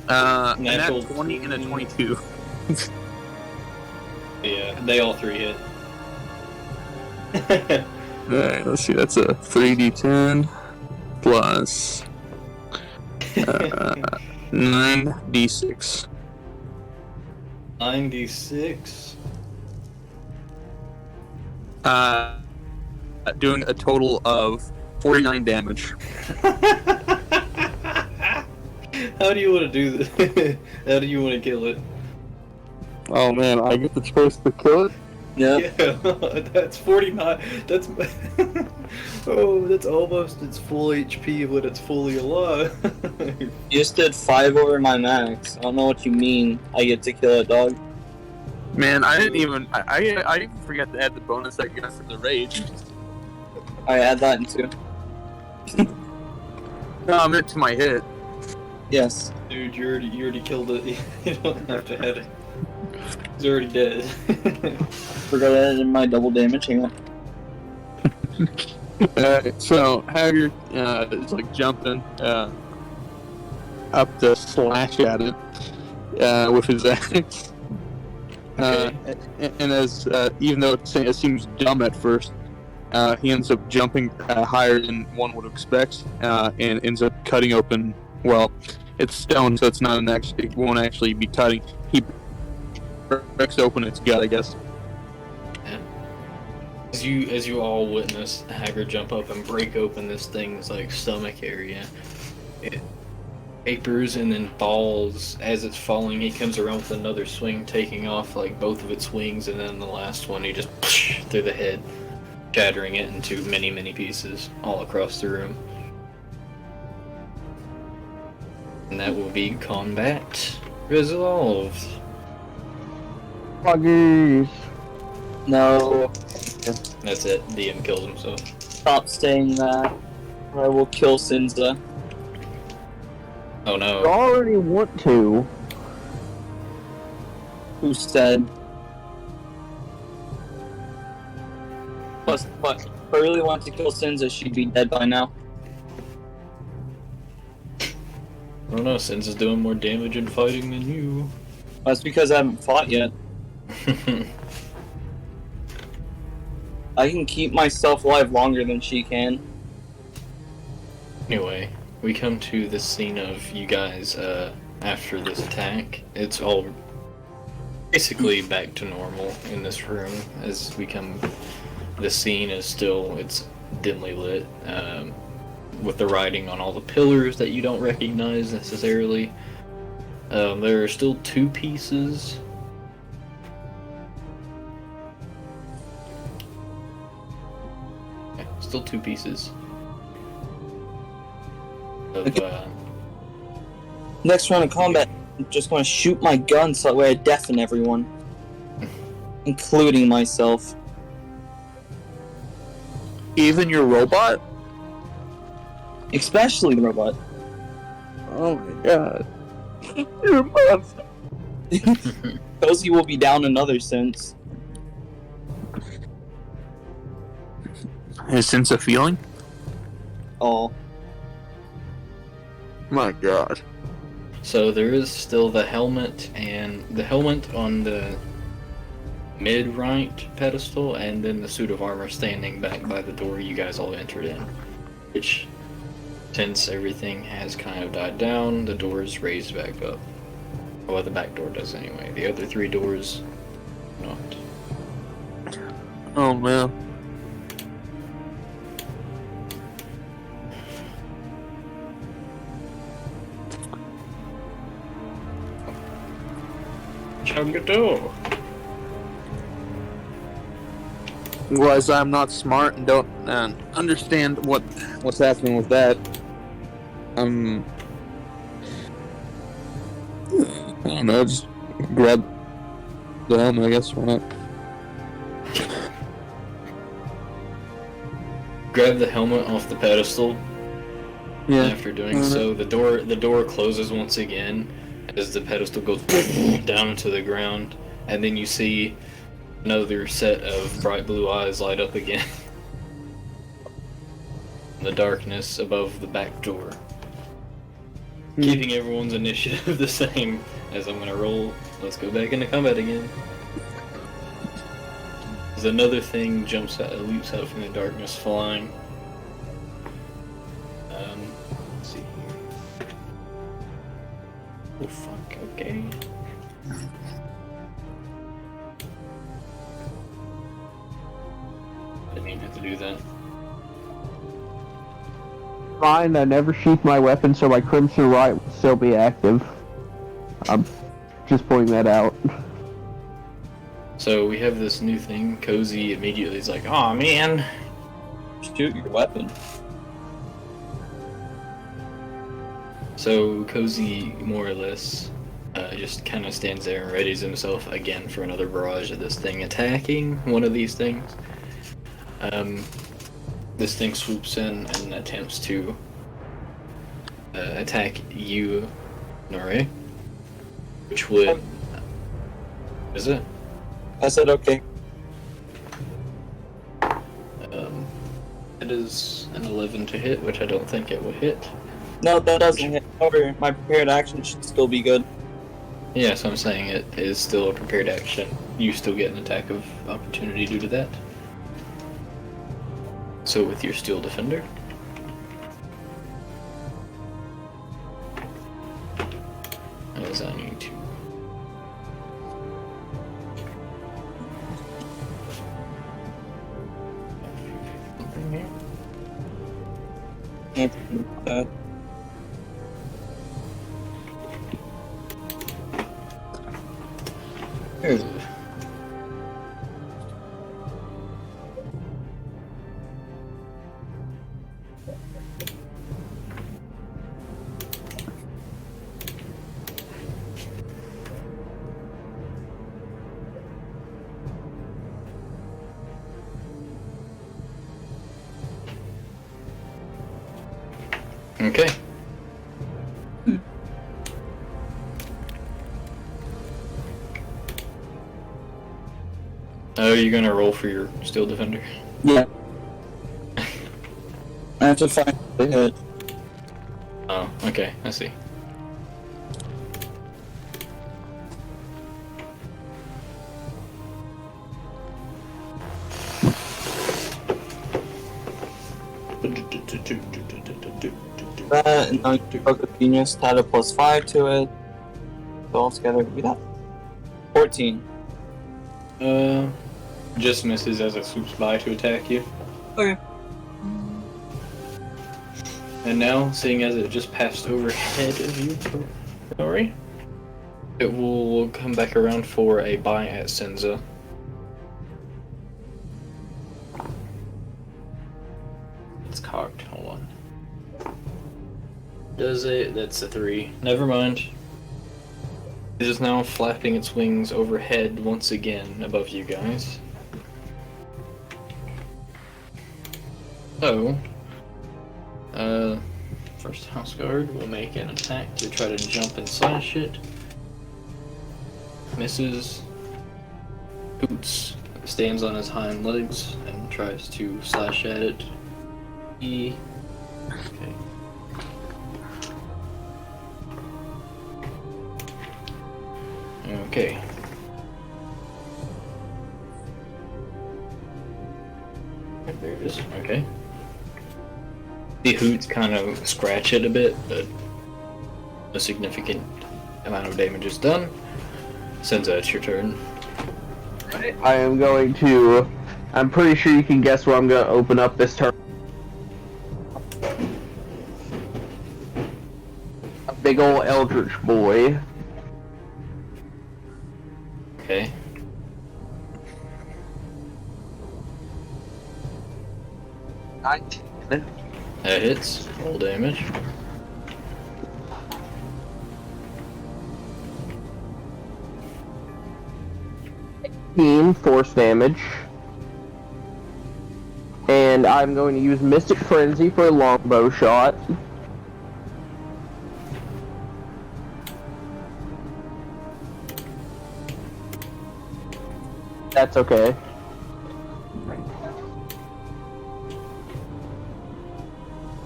Speaker 2: And
Speaker 1: Natural
Speaker 2: that's 20 and a 22.
Speaker 1: Yeah, they all 3 hit.
Speaker 2: Alright, let's see. That's a 3d10 plus 9d6.
Speaker 1: 96.
Speaker 2: Doing a total of 49 damage.
Speaker 1: How do you want to do this? How do you want to kill it?
Speaker 2: Oh man, I get the choice to kill it?
Speaker 4: Yep.
Speaker 1: Yeah, that's 49. That's that's almost its full HP when it's fully alive.
Speaker 4: You just did 5 over my max. I don't know what you mean. I get to kill a dog.
Speaker 2: Man, I didn't even forget to add the bonus I got for the rage.
Speaker 4: I add that into.
Speaker 2: No, I meant to my hit.
Speaker 4: Yes.
Speaker 1: Dude, you already killed it. You don't have to add it. He's already dead.
Speaker 4: Forgot to add in my double damage. Hang on.
Speaker 2: So Haggard is like jumping up to slash at it with his axe.
Speaker 1: Okay.
Speaker 2: And as even though it seems dumb at first, he ends up jumping higher than one would expect, and ends up cutting open. Well, it's stone, so it's not it won't actually be cutting. He breaks open its gut, I guess.
Speaker 1: Yeah. As you all witness Haggard jump up and break open this thing's like stomach area, it tapers and then falls. As it's falling, he comes around with another swing, taking off like both of its wings, and then the last one he just through the head, shattering it into many pieces all across the room. And that will be combat resolved.
Speaker 3: Buggies.
Speaker 4: No.
Speaker 1: That's it. DM kills himself.
Speaker 4: Stop saying that. Or I will kill Sinza.
Speaker 1: Oh
Speaker 3: I
Speaker 1: no.
Speaker 3: already want to.
Speaker 4: Who said? Plus, but if I really want to kill Sinza, she'd be dead by now.
Speaker 1: I don't know, Sins is doing more damage in fighting than you.
Speaker 4: That's because I haven't fought yet. I can keep myself alive longer than she can.
Speaker 1: Anyway, we come to the scene of you guys after this attack. It's all basically back to normal in this room as we come. The scene is it's dimly lit. With the writing on all the pillars that you don't recognize necessarily. There are still 2 pieces. Yeah, still 2 pieces. Of,
Speaker 4: Next round of combat, I'm just going to shoot my gun so that way I deafen everyone. Including myself.
Speaker 2: Even your robot?
Speaker 4: Especially the robot.
Speaker 2: Oh my god. You're a monster.
Speaker 4: Cozy will be down another sense.
Speaker 2: His sense of feeling?
Speaker 4: Oh.
Speaker 2: My god.
Speaker 1: So there is still the helmet, and the helmet on the mid-right pedestal, and then the suit of armor standing back by the door you guys all entered in. Which, since everything has kind of died down, the door is raised back up. Well, the back door does anyway. The other 3 doors, not.
Speaker 2: Oh man.
Speaker 1: Chug the door.
Speaker 2: Well, as I'm not smart and don't understand what's happening with that, I don't know, just grab the helmet, I guess. Why not?
Speaker 1: Grab the helmet off the pedestal.
Speaker 2: Yeah.
Speaker 1: After doing so, the door closes once again as the pedestal goes down into the ground, and then you see another set of bright blue eyes light up again in the darkness above the back door. Keeping everyone's initiative the same as I'm gonna roll. Let's go back into combat again. As another thing leaps out from the darkness flying. Let's see here. Oh fuck, okay. Didn't even have to do that.
Speaker 3: Fine, I never sheath my weapon, so my Crimson Right will still be active. I'm just pointing that out.
Speaker 1: So we have this new thing. Cozy immediately is like, "Aw, man."
Speaker 4: Shoot your weapon.
Speaker 1: So Cozy more or less just kind of stands there and readies himself again for another barrage of this thing attacking one of these things. This thing swoops in and attempts to attack you, Nore. Which would... Is it?
Speaker 4: I said okay.
Speaker 1: It is an 11 to hit, which I don't think it will hit.
Speaker 4: No, that doesn't hit. However, my prepared action should still be good.
Speaker 1: Yeah, so I'm saying it is still a prepared action. You still get an attack of opportunity due to that. So with your Steel Defender. As I need to. Something here.
Speaker 4: Can't do that. Here's
Speaker 1: Okay. Oh, you're gonna roll for your Steel Defender?
Speaker 4: Yeah. I have to find the hit.
Speaker 1: Oh, okay, I see.
Speaker 4: That, and now you took a genius, add a +5 to it. So altogether, we got 14.
Speaker 1: Just misses as it swoops by to attack you.
Speaker 4: Okay.
Speaker 1: And now, seeing as it just passed overhead of you, sorry, it will come back around for a bite at Senza. It's cocked, hold on. Does it? That's a 3. Never mind. It is now flapping its wings overhead once again above you guys. So, first house guard will make an attack to try to jump and slash it. Misses. Hoots stands on his hind legs and tries to slash at it. Okay. Okay. There it is. Okay. The hoots kind of scratch it a bit, but a significant amount of damage is done. Senza, it's your turn.
Speaker 3: I am going to. I'm pretty sure you can guess where I'm going to open up this turn. A big ol' Eldritch boy.
Speaker 1: Okay. That hits. Roll damage.
Speaker 3: Force damage. And I'm going to use Mystic Frenzy for a longbow shot. That's okay.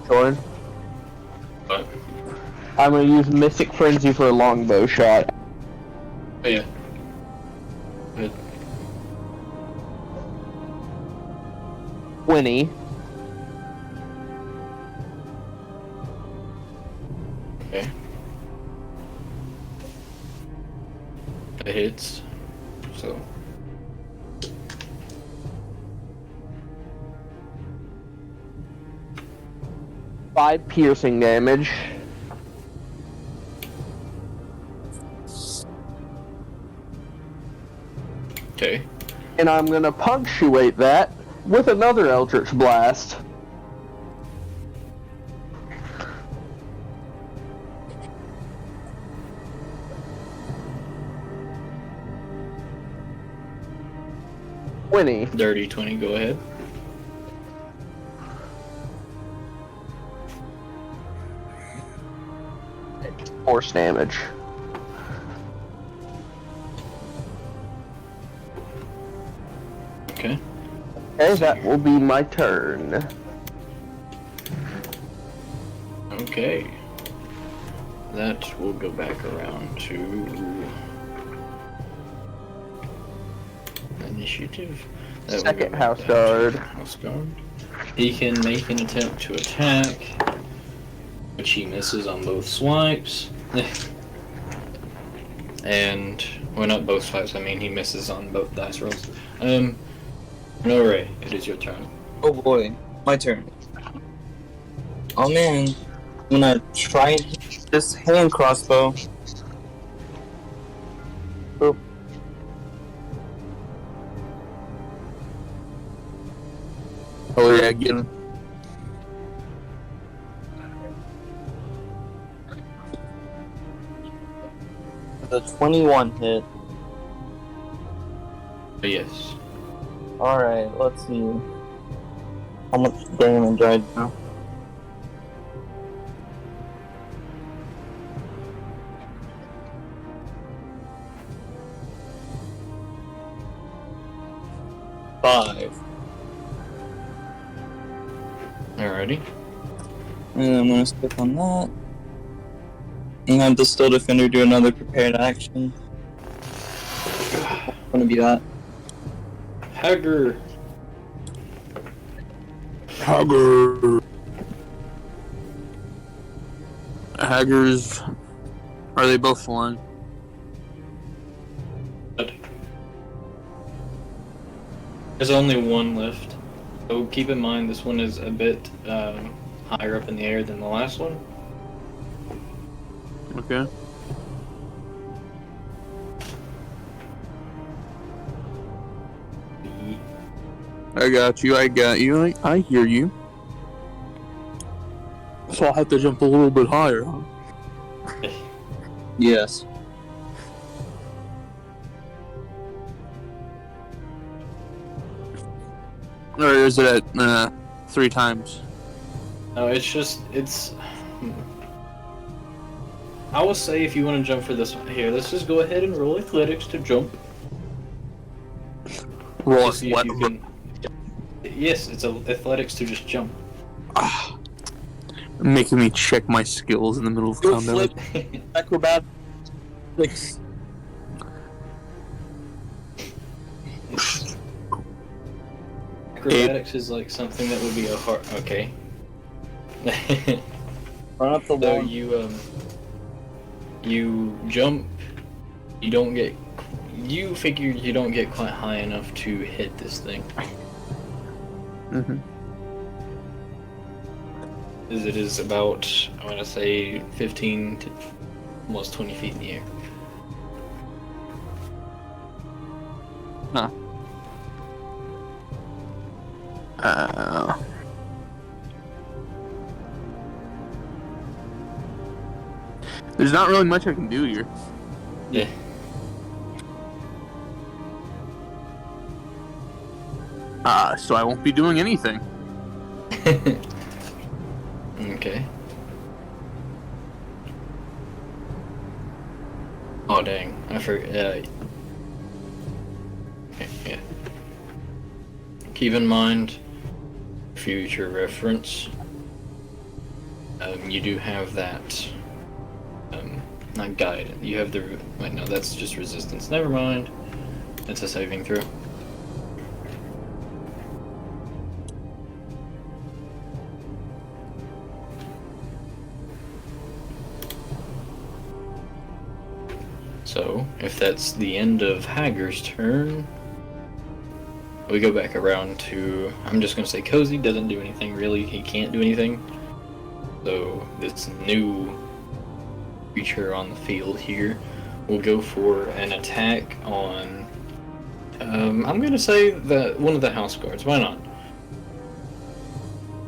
Speaker 3: Jordan?
Speaker 1: What?
Speaker 3: I'm going to use Mystic Frenzy for a longbow shot.
Speaker 1: Oh, yeah. Good.
Speaker 3: 20.
Speaker 1: Okay. That hits. So.
Speaker 3: Five piercing damage.
Speaker 1: Okay.
Speaker 3: And I'm going to punctuate that with another Eldritch Blast.
Speaker 1: Dirty 20, go ahead.
Speaker 3: Force damage.
Speaker 1: Okay.
Speaker 3: Okay, that will be my turn.
Speaker 1: Okay. That will go back around to initiative. That will
Speaker 3: Second
Speaker 1: go
Speaker 3: house
Speaker 1: back
Speaker 3: guard.
Speaker 1: to House guard. He can make an attempt to attack, which he misses on both swipes. And, well, not both swipes, I mean he misses on both dice rolls. Nore, it is your turn.
Speaker 4: Oh boy, my turn. Oh man, I'm gonna try and hit this hand crossbow. Oh.
Speaker 2: Oh yeah, get him.
Speaker 4: The 21 hit.
Speaker 1: Yes.
Speaker 4: Alright, let's see. How much damage I do? Five.
Speaker 1: Alrighty.
Speaker 4: And I'm gonna skip on that. And have the Still Defender do another prepared action. Gonna be that.
Speaker 1: Hagger.
Speaker 2: Haggers. Are they both flying?
Speaker 1: There's only one left. So keep in mind this one is a bit higher up in the air than the last one.
Speaker 2: Okay. I got you. I hear you. So I'll have to jump a little bit higher, huh?
Speaker 4: Yes.
Speaker 2: Or is it at 3 times?
Speaker 1: No, it's. I will say if you want to jump for this one here, let's just go ahead and roll athletics to jump.
Speaker 2: Roll
Speaker 1: To see if you can. Yes, it's athletics to just jump.
Speaker 2: Making me check my skills in the middle of combat.
Speaker 4: Flip. Acrobat.
Speaker 1: acrobatics is like something that would be a hard. Okay.
Speaker 4: Run up the
Speaker 1: So
Speaker 4: wall.
Speaker 1: you jump. You don't get. You figure you don't get quite high enough to hit this thing.
Speaker 2: Mm-hmm.
Speaker 1: As it is about, I want to say, 15 to almost 20 feet in the air.
Speaker 2: Huh. There's not really much I can do here.
Speaker 1: Yeah.
Speaker 2: So I won't be doing anything.
Speaker 1: Okay. Oh dang, I forgot. Okay, yeah. Keep in mind, future reference. You do have that. Not guide. You have the. Wait, no, that's just resistance. Never mind. It's a saving throw. So, if that's the end of Hager's turn, we go back around to, I'm just going to say Cozy doesn't do anything really, he can't do anything. So, this new creature on the field here will go for an attack on, I'm going to say one of the house guards, why not?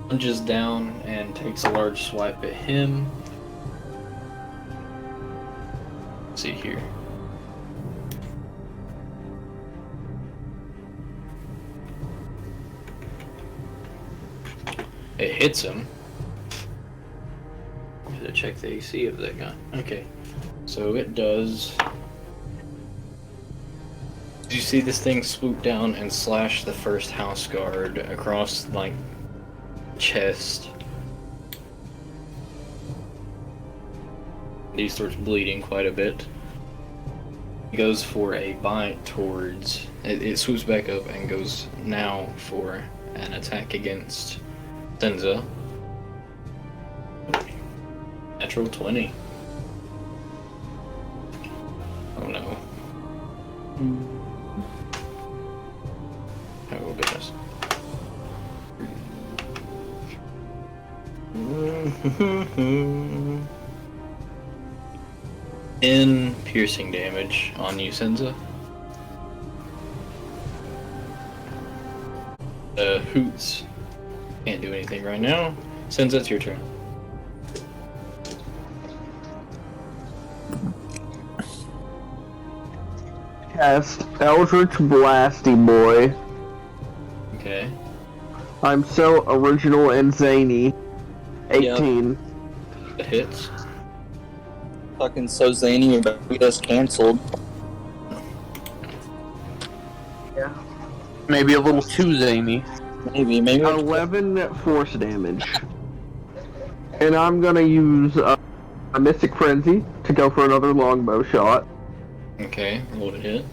Speaker 1: Lunges down and takes a large swipe at him. Let's see here. It hits him. Should I check the AC of that gun? Okay. So it does. Did you see this thing swoop down and slash the first house guard across, like, chest? He starts bleeding quite a bit. He goes for a bite towards. It swoops back up and goes now for an attack against Senza. Natural 20. Oh no. Oh goodness. In piercing damage on you, Senza. Hoots can't do anything right now. Senza, it's your turn.
Speaker 3: Cast Eldritch Blasty Boy.
Speaker 1: Okay.
Speaker 3: I'm so original and zany. 18.
Speaker 1: It hits.
Speaker 4: Fucking so zany, but we just canceled.
Speaker 3: Yeah.
Speaker 2: Maybe a little too zany.
Speaker 4: Maybe.
Speaker 3: 11 force damage. And I'm gonna use a Mystic Frenzy to go for another longbow shot.
Speaker 1: Okay, roll to hit.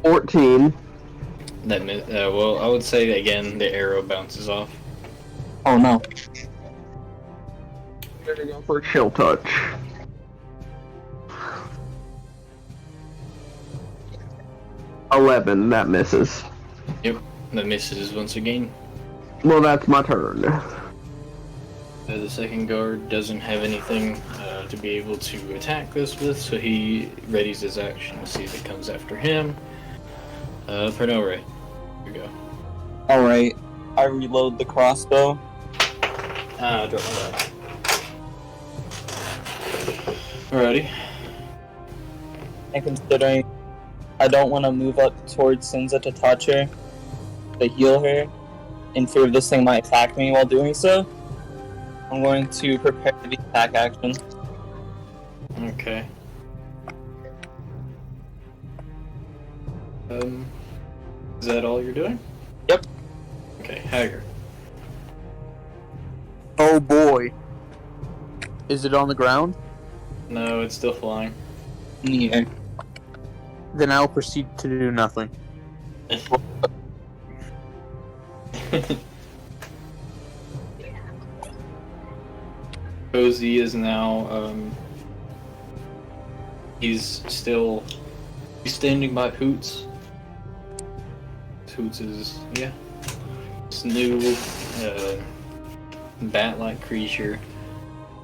Speaker 3: 14.
Speaker 1: That well, I would say again the arrow bounces off.
Speaker 4: Oh no.
Speaker 3: I'm gonna go for a Chill Touch. $11, that misses.
Speaker 1: Yep, that misses once again.
Speaker 3: Well, that's my turn.
Speaker 1: The second guard doesn't have anything to be able to attack this with, so he readies his action to see if it comes after him. Pernore, here we go.
Speaker 4: Alright. I reload the crossbow.
Speaker 1: I dropped my die. Alrighty.
Speaker 4: And considering I don't want to move up towards Senza to touch her, to heal her, in fear of this thing might attack me while doing so, I'm going to prepare the attack action.
Speaker 1: Okay. Is that all you're doing?
Speaker 4: Yep.
Speaker 1: Okay, Hager.
Speaker 2: Oh boy. Is it on the ground?
Speaker 1: No, it's still flying.
Speaker 4: Yeah.
Speaker 2: Then I'll proceed to do nothing.
Speaker 1: Cozy is now, he's standing by Hoots. Hoots is, yeah, this new, bat-like creature,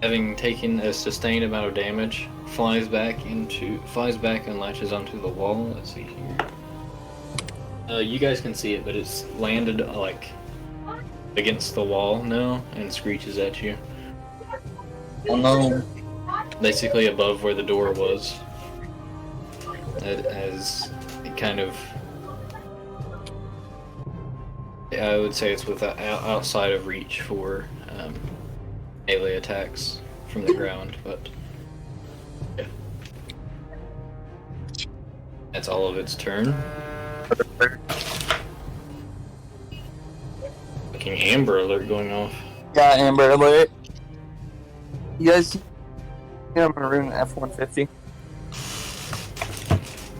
Speaker 1: having taken a sustained amount of damage, flies back and latches onto the wall. Let's see here. You guys can see it, but it's landed, like, against the wall now, and screeches at you.
Speaker 4: Oh no.
Speaker 1: Basically above where the door was. As it kind of... I would say it's outside of reach for melee attacks from the ground, but... yeah. That's all of its turn. Fucking Amber Alert going off.
Speaker 4: Yeah, Amber Alert. You guys see a maroon F-150?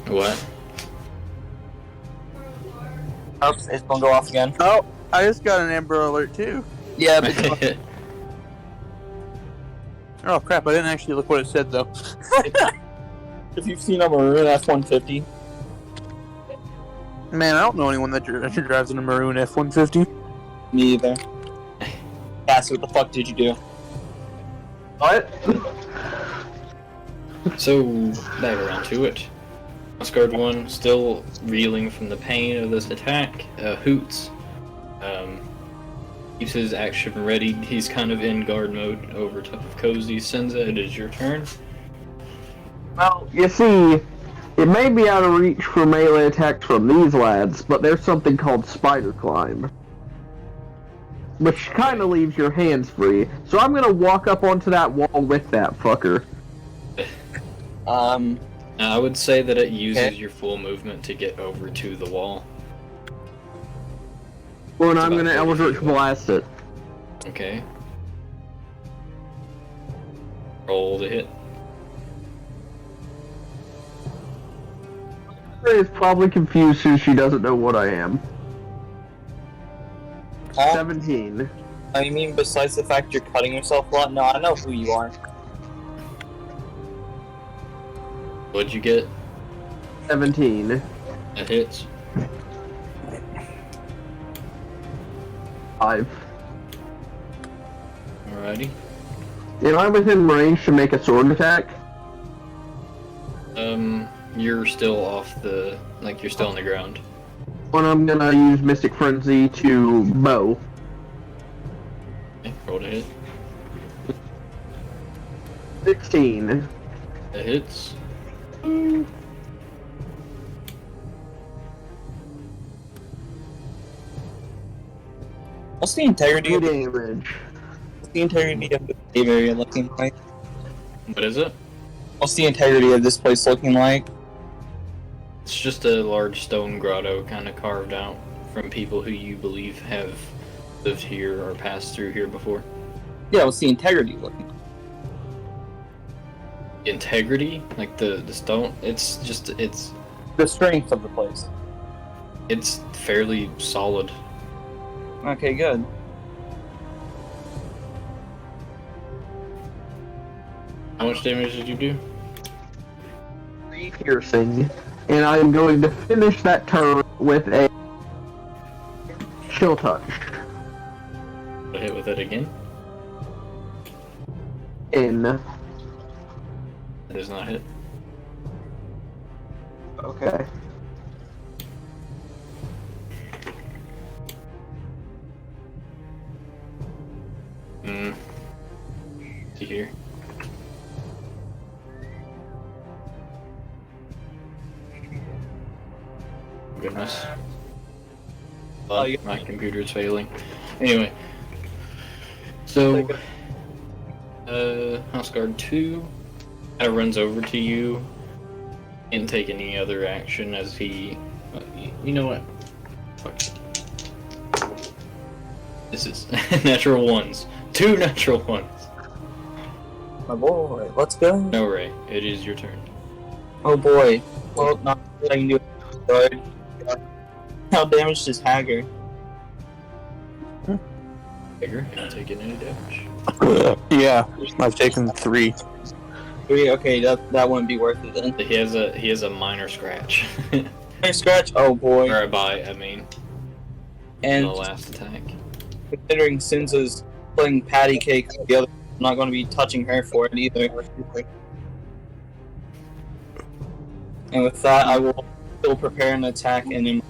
Speaker 1: What?
Speaker 4: Oh, it's gonna go off again.
Speaker 2: Oh, I just got an Amber Alert too.
Speaker 4: Yeah, but
Speaker 2: Oh crap! I didn't actually look what it said though.
Speaker 4: if you've seen a maroon F-150,
Speaker 2: Man, I don't know anyone that drives in a maroon F-150.
Speaker 4: me either. That's what the fuck did you do?
Speaker 3: What?
Speaker 1: So, back around to it. Guard 1 still reeling from the pain of this attack. Hoots keeps his action ready. He's kind of in guard mode over top of Cozy. Senza, it is your turn.
Speaker 3: Well, you see, it may be out of reach for melee attacks from these lads, but there's something called spider climb, which kind of leaves your hands free. So I'm gonna walk up onto that wall with that fucker.
Speaker 1: I would say that it uses your full movement to get over to the wall.
Speaker 3: Well, and
Speaker 1: It's
Speaker 3: I'm
Speaker 1: about
Speaker 3: gonna
Speaker 1: 30
Speaker 3: Eldritch
Speaker 1: feet away.
Speaker 3: Blast it.
Speaker 1: Okay. Roll to hit.
Speaker 3: Is probably confused since she doesn't know what I am. 17.
Speaker 4: I mean, besides the fact you're cutting yourself a lot, no, I know who you are.
Speaker 1: What'd you get?
Speaker 3: 17.
Speaker 1: That hits.
Speaker 3: 5.
Speaker 1: Alrighty.
Speaker 3: Am I within range to make a sword attack?
Speaker 1: You're still off the... like, you're still on the ground.
Speaker 3: When I'm gonna use Mystic Frenzy to bow.
Speaker 1: Okay, roll to hit.
Speaker 3: 16.
Speaker 1: That hits.
Speaker 4: What's the integrity of
Speaker 3: Damage.
Speaker 4: the cave area looking like?
Speaker 1: What is it?
Speaker 4: What's the integrity of this place looking like?
Speaker 1: It's just a large stone grotto kind of carved out from people who you believe have lived here or passed through here before.
Speaker 4: Yeah, what's the integrity looking like?
Speaker 1: Integrity? Like the stone? It's just, it's
Speaker 4: The strength of the place.
Speaker 1: fairly solid.
Speaker 4: Okay, good.
Speaker 1: How much damage did you do?
Speaker 3: 3 piercing. And I'm going to finish that turn with a chill touch.
Speaker 1: I hit with it again.
Speaker 3: In.
Speaker 1: That does not hit.
Speaker 3: Okay.
Speaker 1: See here. Goodness. My computer's failing. Anyway. So, House Guard 2 kind of runs over to you. Can't take any other action as he... you know what? Fuck. This is natural ones. 2 natural ones.
Speaker 4: My boy, let's go.
Speaker 1: No, Ray. It is your turn.
Speaker 4: Oh boy. Well, not that I can do it. How damaged is Hager?
Speaker 1: Hager, not taking any damage.
Speaker 2: Yeah, I've taken 3.
Speaker 4: 3. Okay, that wouldn't be worth it then.
Speaker 1: He has a minor scratch.
Speaker 4: Nice scratch. Oh boy.
Speaker 1: Or a bite, I mean.
Speaker 4: And
Speaker 1: The last attack.
Speaker 4: considering Sinza's playing patty cake with the other, I'm not going to be touching her for it either. And with that, I will still prepare an attack and then.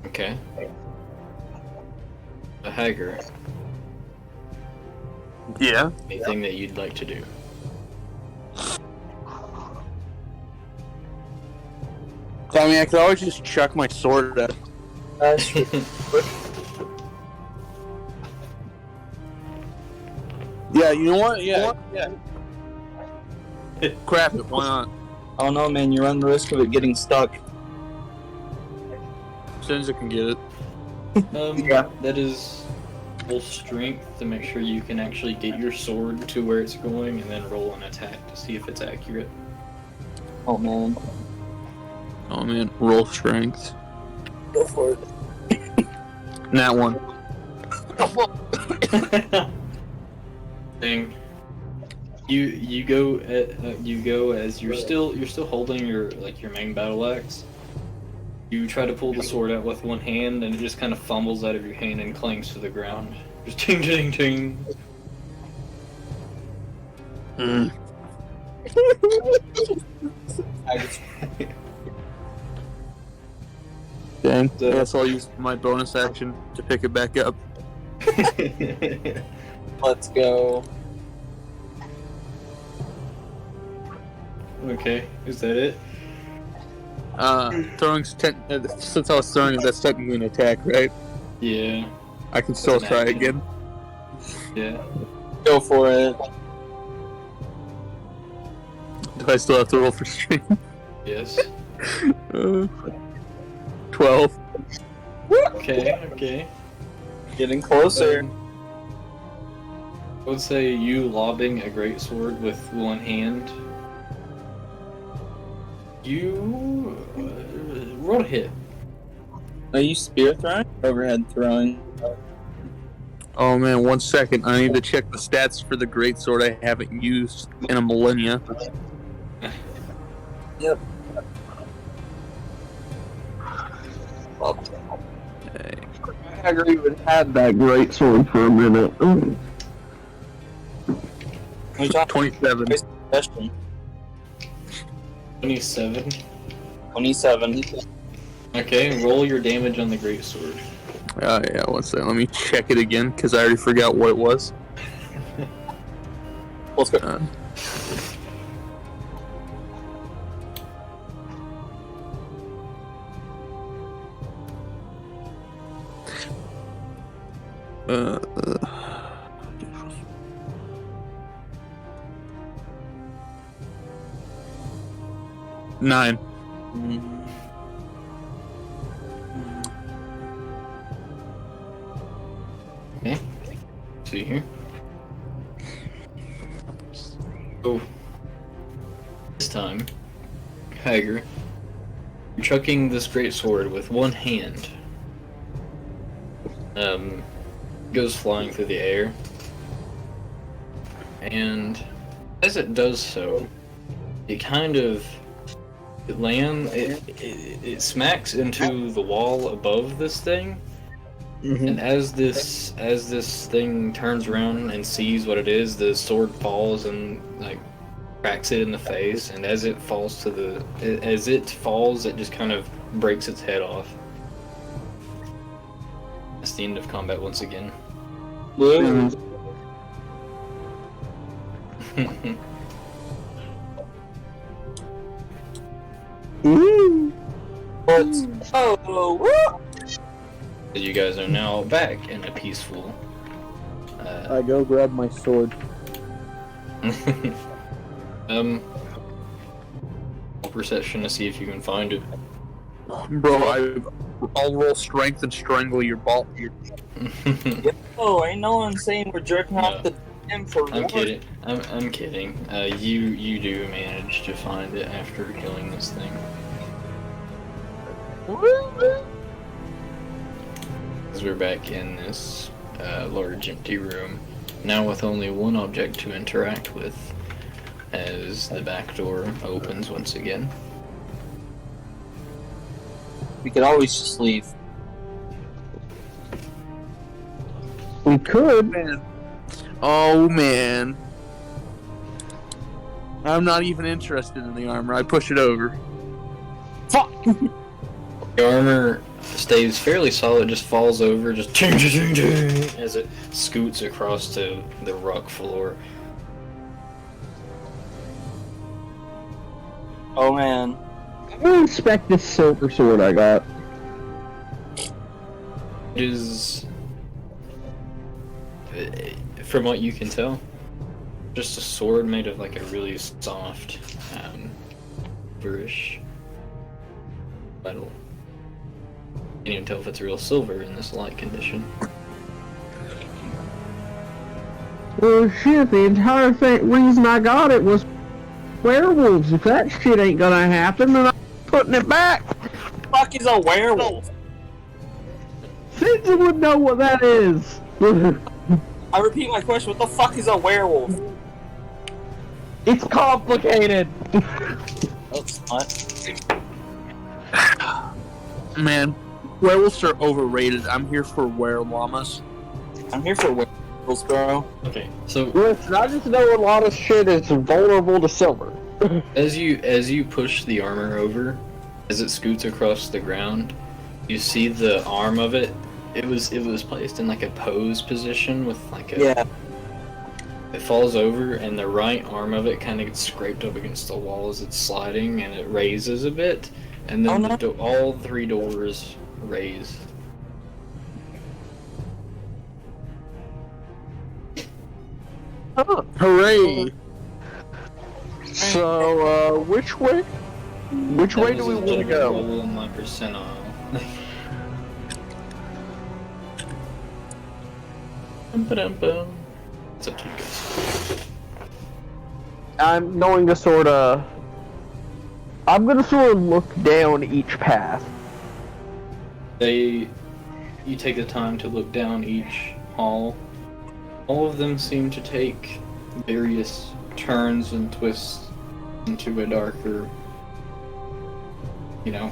Speaker 1: Okay. A Hager,
Speaker 2: Yeah.
Speaker 1: anything that you'd like to do?
Speaker 2: I mean, I could always just chuck my sword at.
Speaker 4: That's true.
Speaker 2: Yeah, you know what? Yeah. Crap it, why not?
Speaker 4: Oh no, man, you run the risk of it getting stuck.
Speaker 2: Sinza can get it.
Speaker 4: Yeah.
Speaker 1: That is full strength to make sure you can actually get your sword to where it's going, and then roll an attack to see if it's accurate.
Speaker 4: Oh man.
Speaker 2: Oh man, roll strength.
Speaker 4: Go for it.
Speaker 2: That one.
Speaker 1: Thing. You go as you're still holding your main battle axe. You try to pull the sword out with one hand, and it just kind of fumbles out of your hand and clangs to the ground. Just ting ting ting.
Speaker 2: Dang. I guess I'll use my bonus action to pick it back up.
Speaker 4: Let's go.
Speaker 1: Okay, is that it?
Speaker 2: Since I was throwing it, that's technically an attack, right?
Speaker 1: Yeah.
Speaker 2: I can still
Speaker 1: It's an
Speaker 2: try
Speaker 1: action.
Speaker 2: again.
Speaker 1: Yeah.
Speaker 4: Go for it.
Speaker 2: Do I still have to roll for strength?
Speaker 1: Yes.
Speaker 2: 12.
Speaker 1: Okay.
Speaker 4: Getting closer.
Speaker 1: I would say you lobbing a great sword with one hand. You roll a hit.
Speaker 4: Are you spear throwing? Overhead throwing.
Speaker 2: Oh man, 1 second. I need to check the stats for the greatsword I haven't used in a millennia.
Speaker 4: Yep.
Speaker 3: I even had that great sword for a minute.
Speaker 4: We're talking
Speaker 2: 27.
Speaker 4: question.
Speaker 1: 27.
Speaker 4: 27.
Speaker 1: Okay, roll your damage on the great sword.
Speaker 2: Yeah, 1 second. Let me check it again, because I already forgot what it was.
Speaker 4: Let's go.
Speaker 2: Nine.
Speaker 1: Okay. See here. Oh. This time, Hager, you're chucking this great sword with one hand. Goes flying through the air. And as it does so, it kind of it smacks into the wall above this thing. And as this thing turns around and sees what it is, the sword falls and cracks it in the face. And as it falls, it just kind of breaks its head off. That's the end of combat once again.
Speaker 4: Woo. Oh,
Speaker 1: You guys are now back in a peaceful.
Speaker 2: I go grab my sword.
Speaker 1: Perception to see if you can find it.
Speaker 2: Bro, I'll roll strength and strangle your ball.
Speaker 4: oh, ain't no one saying we're jerking off the gym for
Speaker 1: I'm
Speaker 4: war.
Speaker 1: kidding. I'm kidding. You do manage to find it after killing this thing. As we're back in this large empty room, now with only one object to interact with, as the back door opens once again.
Speaker 4: We could always just leave.
Speaker 3: We could.
Speaker 2: Man. Oh man. I'm not even interested in the armor. I push it over.
Speaker 4: Fuck!
Speaker 1: The armor stays fairly solid, just falls over, just ting, ting, ting, ting, as it scoots across to the rock floor.
Speaker 4: Oh man.
Speaker 3: I'm gonna inspect this silver sword I got.
Speaker 1: It is, from what you can tell, just a sword made of like a really soft, silverish metal. Can't even tell if it's real silver in this light condition.
Speaker 3: Well, shit, the entire reason I got it was werewolves. If that shit ain't gonna happen, then I'm putting it back.
Speaker 4: Fuck is a werewolf?
Speaker 3: Cinza would know what that is.
Speaker 4: I repeat my question, what the fuck is a werewolf?
Speaker 3: It's complicated.
Speaker 4: Oh, it's not.
Speaker 2: Man, werewolves are overrated. I'm here for were-llamas.
Speaker 4: I'm here for werewolves, bro.
Speaker 1: Okay, so
Speaker 3: Listen, I just know a lot of shit is vulnerable to silver.
Speaker 1: as you push the armor over, as it scoots across the ground, you see the arm of it. It was placed in like a pose position with like a.
Speaker 4: Yeah.
Speaker 1: It falls over, and the right arm of it kind of gets scraped up against the wall as it's sliding, and it raises a bit, and then
Speaker 4: Oh, no.
Speaker 1: all three doors raise.
Speaker 2: Hooray!
Speaker 3: So, which way? Which way do we want to go?
Speaker 1: Roll my percentile. Bum-ba-dum-bum. It's up to you guys.
Speaker 3: I'm going to sort of look down each path.
Speaker 1: You take the time to look down each hall. All of them seem to take various turns and twists into a darker, a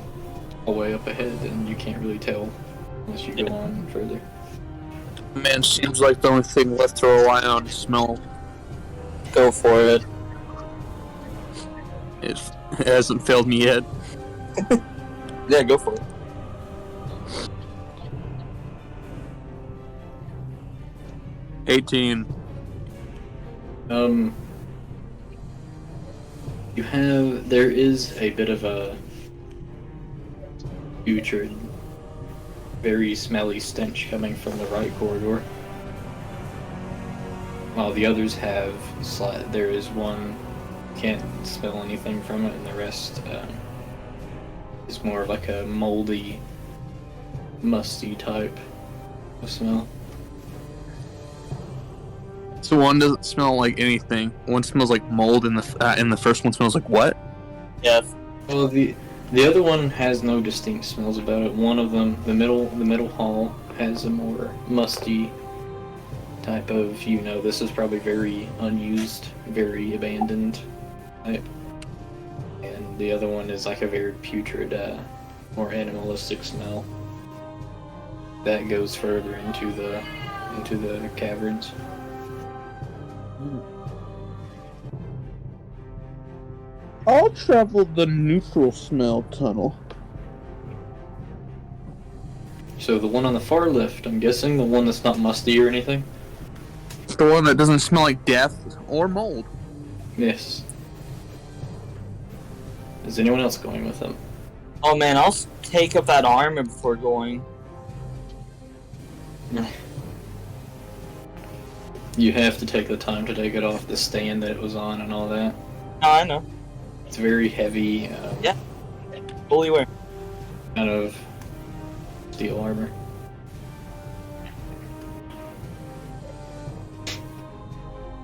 Speaker 1: way up ahead, and you can't really tell unless you go on further.
Speaker 2: Man, seems like the only thing left to rely on is smell.
Speaker 4: Go for it.
Speaker 2: It hasn't failed me yet.
Speaker 4: Yeah, go for it.
Speaker 2: $18.
Speaker 1: There is a bit of a putrid, very smelly stench coming from the right corridor. While the others have there is one can't smell anything from it, and the rest is more of like a moldy, musty type of smell.
Speaker 2: So one doesn't smell like anything. One smells like mold, and the first one smells like what?
Speaker 4: Yeah.
Speaker 1: Well, the other one has no distinct smells about it. One of them, the middle hall, has a more musty type of, this is probably very unused, very abandoned type. And the other one is like a very putrid, more animalistic smell that goes further into the caverns.
Speaker 2: I'll travel the neutral smell tunnel.
Speaker 1: So the one on the far left, I'm guessing, the one that's not musty or anything?
Speaker 2: The one that doesn't smell like death or mold.
Speaker 1: Yes. Is anyone else going with them?
Speaker 4: Oh man, I'll take up that armor before going.
Speaker 1: You have to take the time to take it off the stand that it was on and all that.
Speaker 4: No, I know.
Speaker 1: It's very heavy,
Speaker 4: Fully aware.
Speaker 1: kind of steel armor.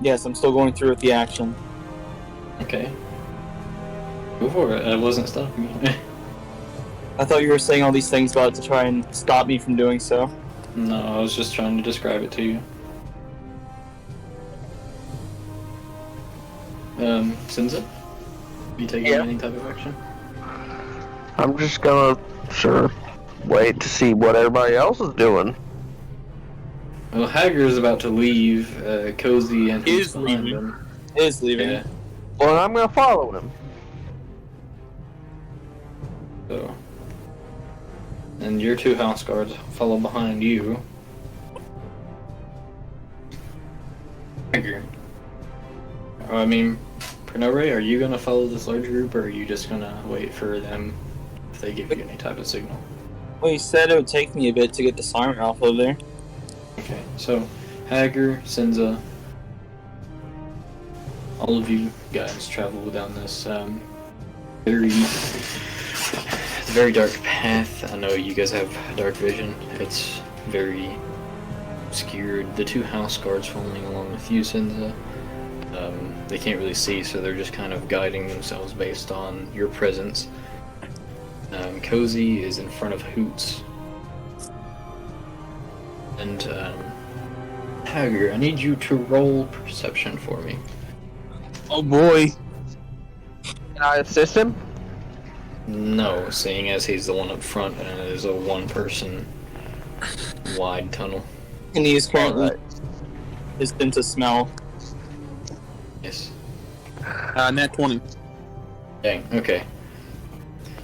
Speaker 4: Yes, I'm still going through with the action.
Speaker 1: Okay. Go for it. I wasn't stopping you.
Speaker 4: I thought you were saying all these things about it to try and stop me from doing so.
Speaker 1: No, I was just trying to describe it to you. Sinza? You taking any type of action?
Speaker 3: I'm just gonna wait to see what everybody else is doing.
Speaker 1: Well, Hager's about to leave. Cozy and he's
Speaker 2: Is
Speaker 1: behind
Speaker 2: leaving.
Speaker 1: him.
Speaker 4: Is leaving.
Speaker 1: Yeah.
Speaker 3: Well, I'm gonna follow him.
Speaker 1: So, and your two house guards follow behind you. Hager. I mean, Pernore, are you gonna follow this large group, or are you just gonna wait for them if they give you any type of signal?
Speaker 4: Well, you said it would take me a bit to get disarmor off of there.
Speaker 1: Okay, so Hager, Sinza, all of you guys travel down this very dark path. I know you guys have dark vision. It's very obscured. The two house guards following along with you, Sinza, they can't really see, so they're just kind of guiding themselves based on your presence. Cozy is in front of Hoots. And, Hager, I need you to roll perception for me.
Speaker 2: Oh boy.
Speaker 3: Can I assist him?
Speaker 1: No, seeing as he's the one up front and it is a one-person wide tunnel.
Speaker 4: And he is currently his sense of smell.
Speaker 1: Yes.
Speaker 2: Nat 20.
Speaker 1: Dang, okay.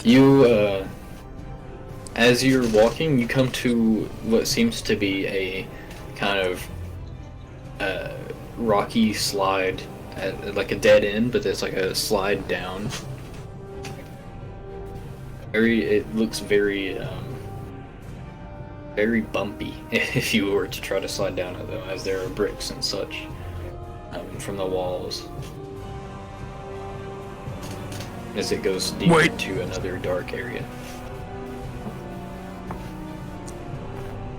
Speaker 1: You, as you're walking, you come to what seems to be a kind of rocky slide, like a dead end, but it's like a slide down. It looks very bumpy if you were to try to slide down it, though, as there are bricks and such from the walls. As it goes deeper into another dark area.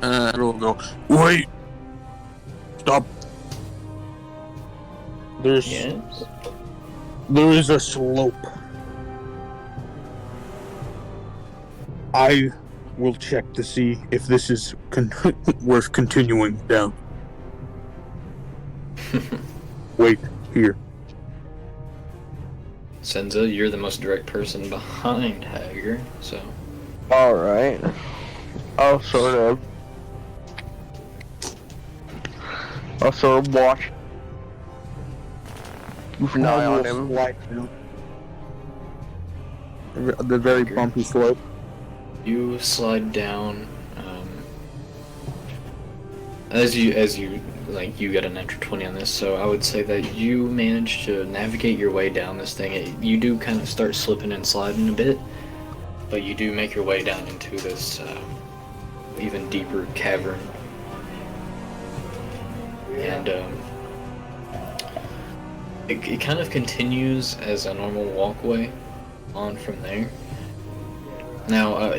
Speaker 2: It'll go, wait! Stop! There is a slope. I will check to see if this is worth continuing down. Wait, here.
Speaker 1: Senza, you're the most direct person behind Hager, so...
Speaker 3: Alright. I'll sort of watch. Keep an eye on him.
Speaker 2: The very bumpy slope.
Speaker 1: You slide down, as you you got a natural 20 on this, so I would say that you manage to navigate your way down this thing. You do kind of start slipping and sliding a bit, but you do make your way down into this even deeper cavern. And it kind of continues as a normal walkway on from there. Now,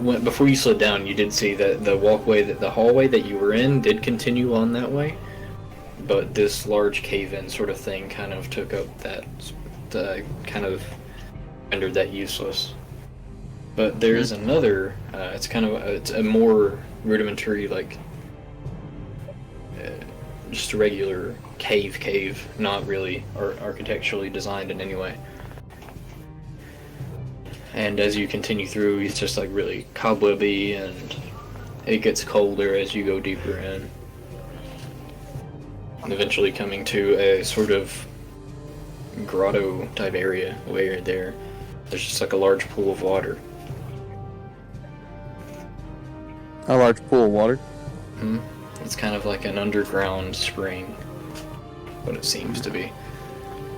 Speaker 1: before you slid down, you did see that the hallway that you were in did continue on that way, but this large cave-in sort of thing kind of took up kind of rendered that useless. But there's another, it's a more rudimentary, just a regular cave, not really architecturally designed in any way. And as you continue through, it's just really cobwebby, and it gets colder as you go deeper in. And eventually coming to a sort of grotto type area where there's just a large pool of water.
Speaker 2: A large pool of water?
Speaker 1: Mm-hmm. It's kind of like an underground spring, what it seems to be,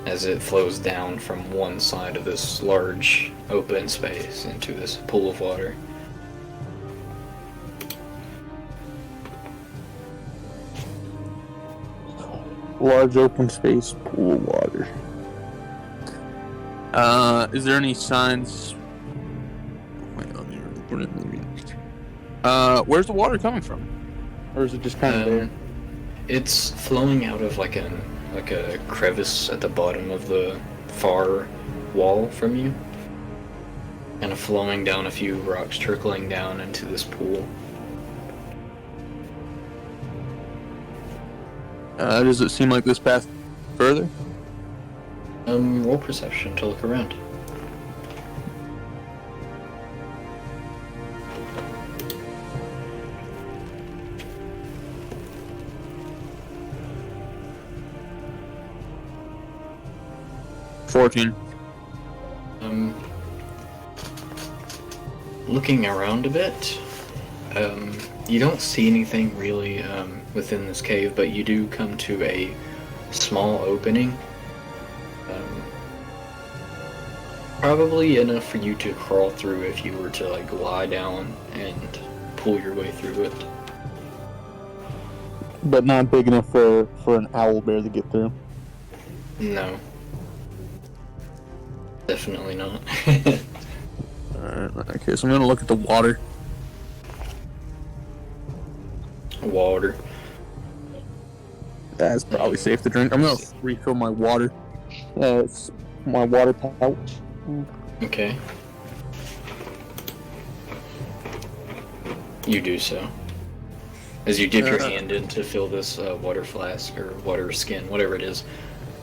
Speaker 1: as it flows down from one side of this large open space into this pool of water.
Speaker 2: Large open space, pool of water. Is there any signs? Wait, where's the water coming from? Or is it just kind of there?
Speaker 1: It's flowing out of like a crevice at the bottom of the far wall from you. kind of flowing down, a few rocks trickling down into this pool.
Speaker 2: Does it seem like this path further?
Speaker 1: Roll perception to look around. Looking around a bit, you don't see anything really within this cave, but you do come to a small opening. Probably enough for you to crawl through if you were to like lie down and pull your way through it.
Speaker 2: But not big enough for an owl bear to get through.
Speaker 1: No. Definitely not.
Speaker 2: Alright, okay, so I'm gonna look at the water.
Speaker 1: Water.
Speaker 2: That's probably safe to drink. I'm gonna refill my water. It's my water pouch.
Speaker 1: Okay. You do so. As you dip your hand in to fill this water flask or water skin, whatever it is,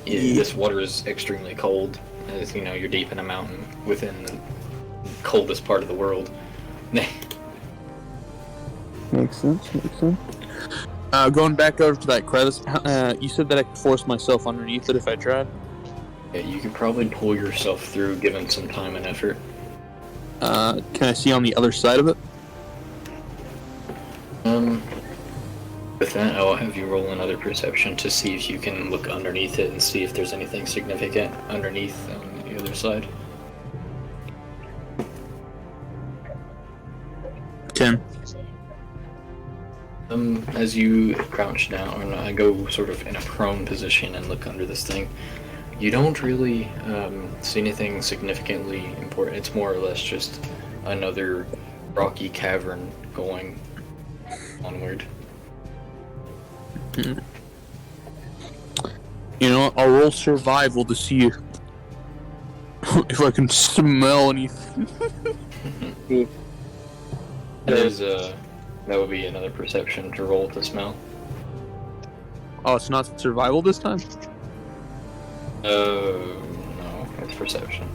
Speaker 1: this water is extremely cold. As you know, you're deep in a mountain within the coldest part of the world.
Speaker 2: Makes sense. Going back over to that crevice, you said that I could force myself underneath it if I tried?
Speaker 1: Yeah, you could probably pull yourself through given some time and effort.
Speaker 2: Can I see on the other side of it?
Speaker 1: With that, I'll have you roll another perception to see if you can look underneath it and see if there's anything significant underneath on the other side.
Speaker 2: 10.
Speaker 1: As you crouch down, or go sort of in a prone position and look under this thing, you don't really see anything significantly important. It's more or less just another rocky cavern going onward.
Speaker 2: You know, I'll roll survival to see if I can smell anything.
Speaker 1: That would be another perception to roll to smell.
Speaker 2: Oh, it's not survival this time?
Speaker 1: No, it's perception.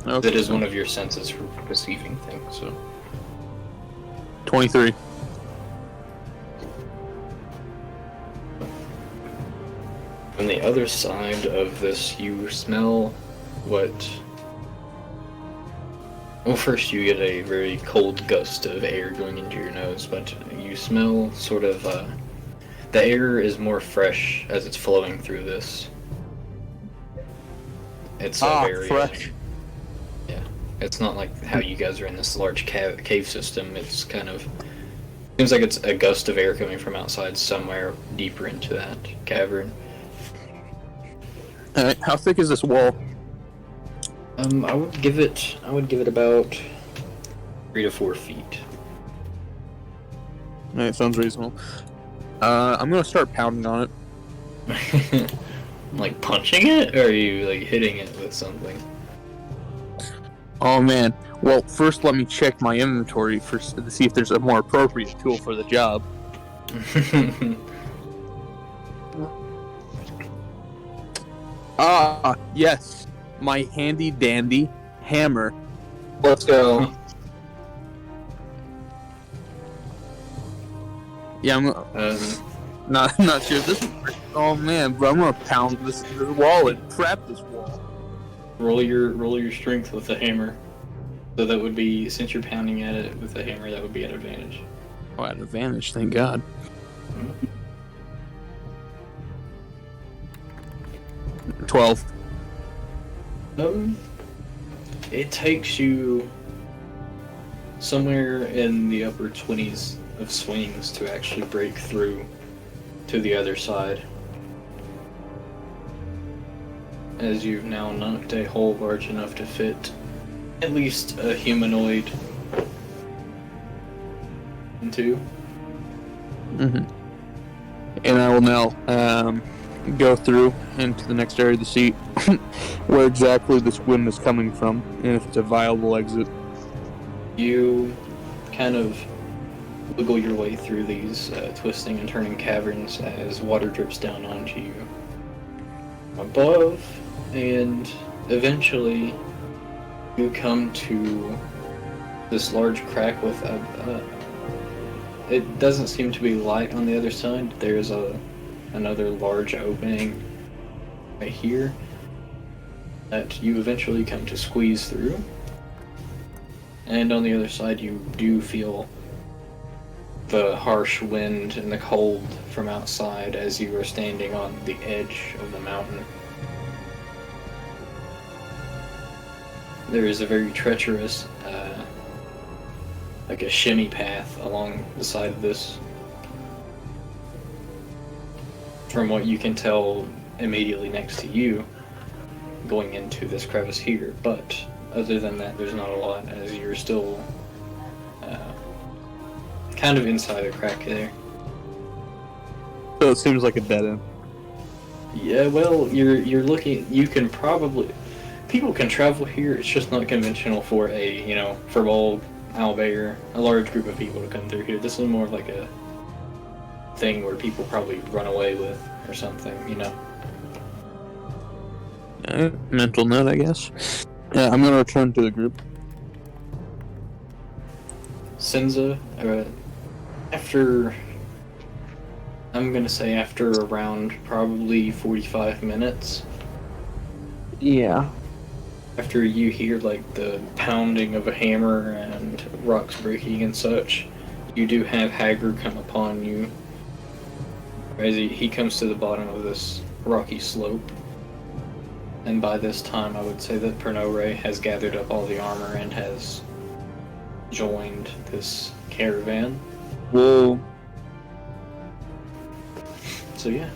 Speaker 2: Okay.
Speaker 1: It is one of your senses for perceiving things, so.
Speaker 2: 23.
Speaker 1: On the other side of this, you smell what... Well, first you get a very cold gust of air going into your nose, but you smell sort of, the air is more fresh as it's flowing through this. It's very...
Speaker 2: fresh.
Speaker 1: Yeah. It's not like how you guys are in this large cave system. It's kind of... Seems like it's a gust of air coming from outside somewhere deeper into that cavern.
Speaker 2: Alright, how thick is this wall?
Speaker 1: I would give it about 3 to 4 feet.
Speaker 2: Alright, sounds reasonable. I'm gonna start pounding on it.
Speaker 1: Like punching it, or are you like hitting it with something?
Speaker 2: Oh man. Well, first let me check my inventory to see if there's a more appropriate tool for the job. Yes. My handy dandy hammer.
Speaker 4: Let's go.
Speaker 2: Yeah, I'm not sure if this is... Oh man, bro, I'm gonna pound this wall and trap this wall.
Speaker 1: Roll your strength with the hammer. So that would be, since you're pounding at it with the hammer, that would be an advantage.
Speaker 2: Oh, at advantage, thank God. 12.
Speaker 1: It takes you somewhere in the upper 20s of swings to actually break through to the other side. As you've now knocked a hole large enough to fit at least a humanoid into.
Speaker 2: Mm-hmm. And I will now go through into the next area to see where exactly this wind is coming from and if it's a viable exit.
Speaker 1: You kind of wiggle your way through these twisting and turning caverns as water drips down onto you above, and eventually you come to this large crack with it doesn't seem to be light on the other side. There's another large opening right here that you eventually come to squeeze through. And on the other side you do feel the harsh wind and the cold from outside as you are standing on the edge of the mountain. There is a very treacherous, like a shimmy path along the side of this. From what you can tell immediately next to you, going into this crevice here, but other than that, there's not a lot, as you're still kind of inside a crack there.
Speaker 2: So it seems like a dead end.
Speaker 1: Yeah, well, you're looking. You can probably people can travel here. It's just not conventional for for all owlbear, a large group of people to come through here. This is more of like a thing where people probably run away with or something.
Speaker 2: Mental note, I guess. Yeah, I'm gonna return to the group.
Speaker 1: Senza, I'm gonna say after around probably 45 minutes,
Speaker 3: Yeah.
Speaker 1: after you hear like the pounding of a hammer and rocks breaking and such, you do have Hager come upon you as he comes to the bottom of this rocky slope. And by this time, I would say that Pernore has gathered up all the armor and has joined this caravan.
Speaker 2: Whoa.
Speaker 1: So yeah.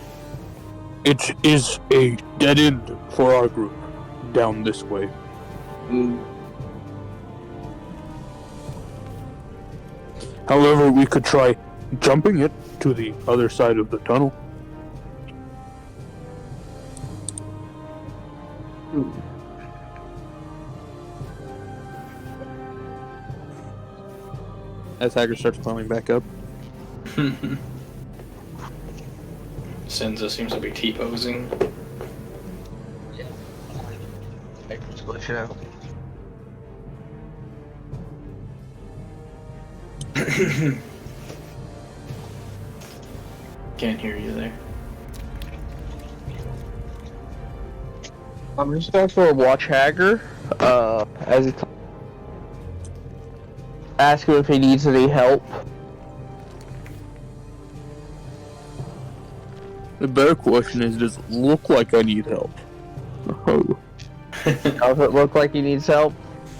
Speaker 2: It is a dead end for our group. Down this way. However, we could try jumping it to the other side of the tunnel. As Hager starts climbing back up.
Speaker 1: Senza seems to be T-posing.
Speaker 5: Just glitch it out.
Speaker 1: Can't hear you there.
Speaker 3: I'm just going to watch Hager, as he ask him if he needs any help.
Speaker 2: The better question is, does it look like I need help? Oh.
Speaker 3: Does it look like he needs help?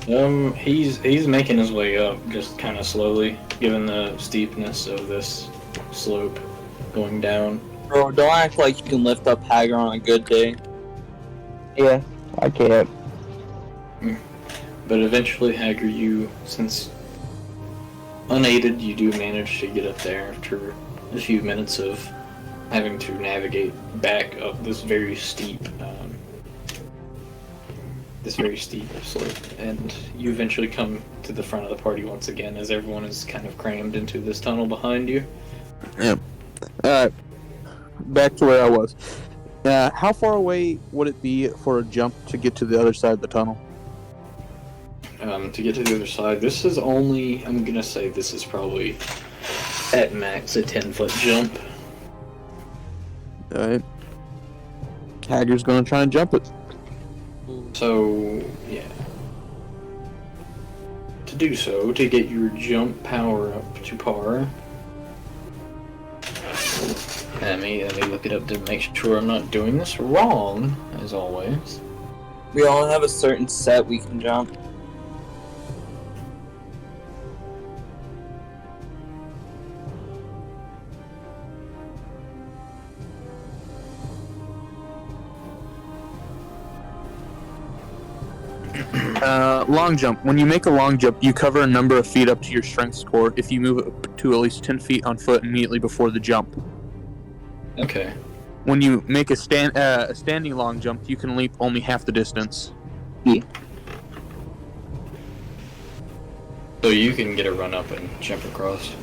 Speaker 1: He's making his way up, just kind of slowly, given the steepness of this slope going down.
Speaker 4: Bro, don't act like you can lift up Hager on a good day.
Speaker 3: Yeah, I can't.
Speaker 1: But eventually, Hager, since unaided, you do manage to get up there after a few minutes of having to navigate back up this very steep slope, and you eventually come to the front of the party once again, as everyone is kind of crammed into this tunnel behind you.
Speaker 2: Yep. Alright. Back to where I was. How far away would it be for a jump to get to the other side of the tunnel?
Speaker 1: To get to the other side, this is only, I'm gonna say this is probably at max a 10-foot jump.
Speaker 2: Alright. Hager's gonna try and jump it.
Speaker 1: So, yeah. To do so, to get your jump power up to par, let me look it up to make sure I'm not doing this wrong, as always.
Speaker 4: We all have a certain set we can jump.
Speaker 2: Long jump. When you make a long jump, you cover a number of feet up to your strength score if you move up to at least 10 feet on foot immediately before the jump.
Speaker 1: Okay.
Speaker 2: When you make a standing long jump, you can leap only half the distance.
Speaker 3: Yeah.
Speaker 1: So you can get a run up and jump across.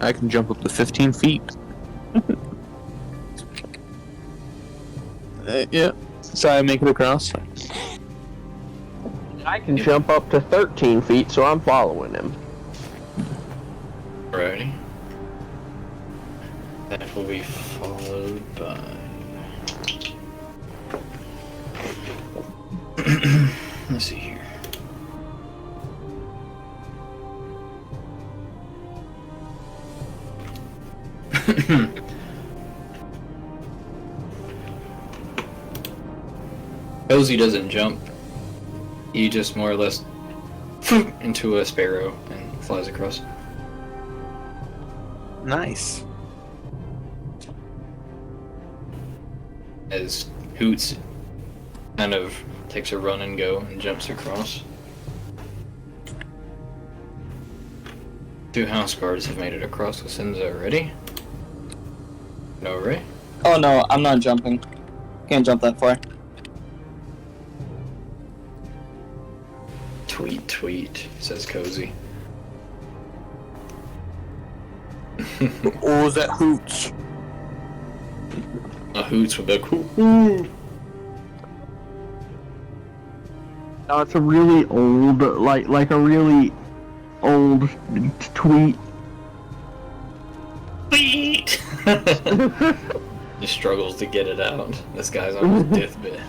Speaker 2: I can jump up to 15 feet. Yeah. So I make it across.
Speaker 3: I can jump up to 13 feet, so I'm following him.
Speaker 1: Alrighty. That will be followed by... Let's see here. Cozy doesn't jump. He just more or less into a sparrow and flies across.
Speaker 2: Nice.
Speaker 1: As Hoots kind of takes a run and go and jumps across. 2 house guards have made it across with Sinza already. No, Ray?
Speaker 4: Oh no, I'm not jumping. Can't jump that far.
Speaker 1: Tweet, tweet, says Cozy.
Speaker 2: Or was that Hoots?
Speaker 1: A Hoots with a cool.
Speaker 3: No, it's a really old, like a really old tweet.
Speaker 1: Tweet! He struggles to get it out. This guy's on his deathbed.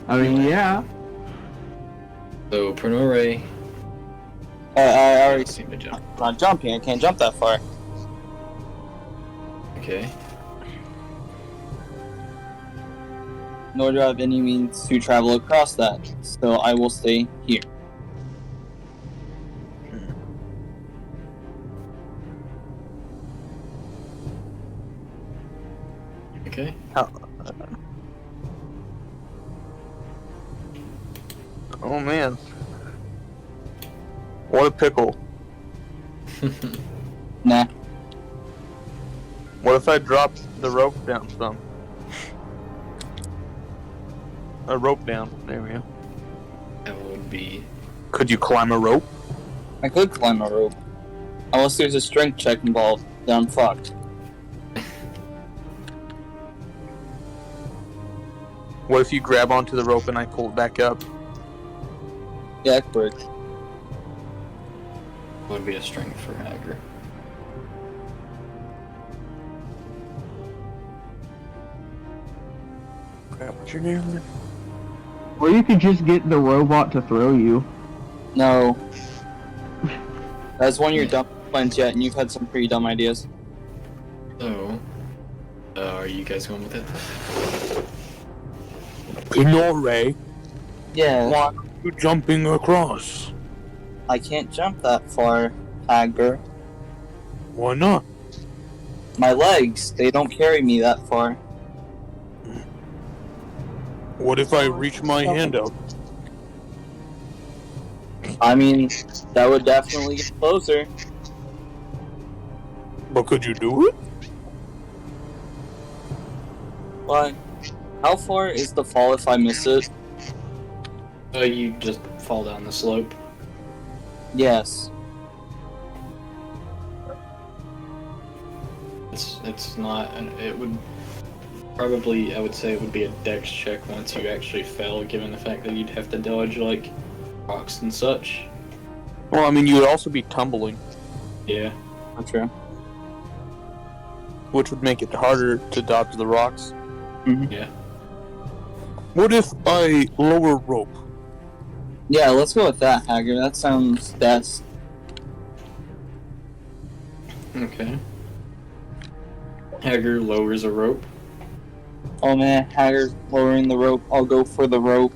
Speaker 3: I mean, yeah.
Speaker 1: So, Pernore,
Speaker 4: I already
Speaker 1: seem to jump.
Speaker 4: I'm not jumping. I can't jump that far.
Speaker 1: Okay.
Speaker 4: Nor do I have any means to travel across that. So I will stay here.
Speaker 1: Okay.
Speaker 2: Oh man. What a pickle.
Speaker 4: Nah.
Speaker 2: What if I dropped the rope down some? A rope down. There we go.
Speaker 1: That would be...
Speaker 2: Could you climb a rope?
Speaker 4: I could climb a rope. Unless there's a strength check involved, then I'm fucked.
Speaker 2: What if you grab onto the rope and I pull it back up?
Speaker 4: Yeah, it works.
Speaker 1: would be a strength for Hager.
Speaker 2: What's your name?
Speaker 3: Or you could just get the robot to throw you.
Speaker 4: No. That's one of your dumb plans yet, and you've had some pretty dumb ideas.
Speaker 1: So, are you guys going with it?
Speaker 2: Pinore,
Speaker 4: Yeah.
Speaker 2: why are you jumping across?
Speaker 4: I can't jump that far, Hager.
Speaker 2: Why not?
Speaker 4: My legs, they don't carry me that far.
Speaker 2: What if I reach my hand up?
Speaker 4: I mean, that would definitely get closer.
Speaker 2: But could you do it?
Speaker 4: But how far is the fall if I miss it?
Speaker 1: You just fall down the slope.
Speaker 4: Yes.
Speaker 1: It's not, it would probably, I would say it would be a dex check once you actually fell, given the fact that you'd have to dodge, like, rocks and such.
Speaker 2: Well, I mean, you would also be tumbling,
Speaker 1: Yeah.
Speaker 4: That's true.
Speaker 2: which would make it harder to dodge the rocks.
Speaker 1: Yeah.
Speaker 2: What if I lower rope?
Speaker 4: Yeah, let's go with that, Hager. That sounds best.
Speaker 1: Okay. Hager lowers a rope.
Speaker 4: Oh man, Hager's lowering the rope. I'll go for the rope.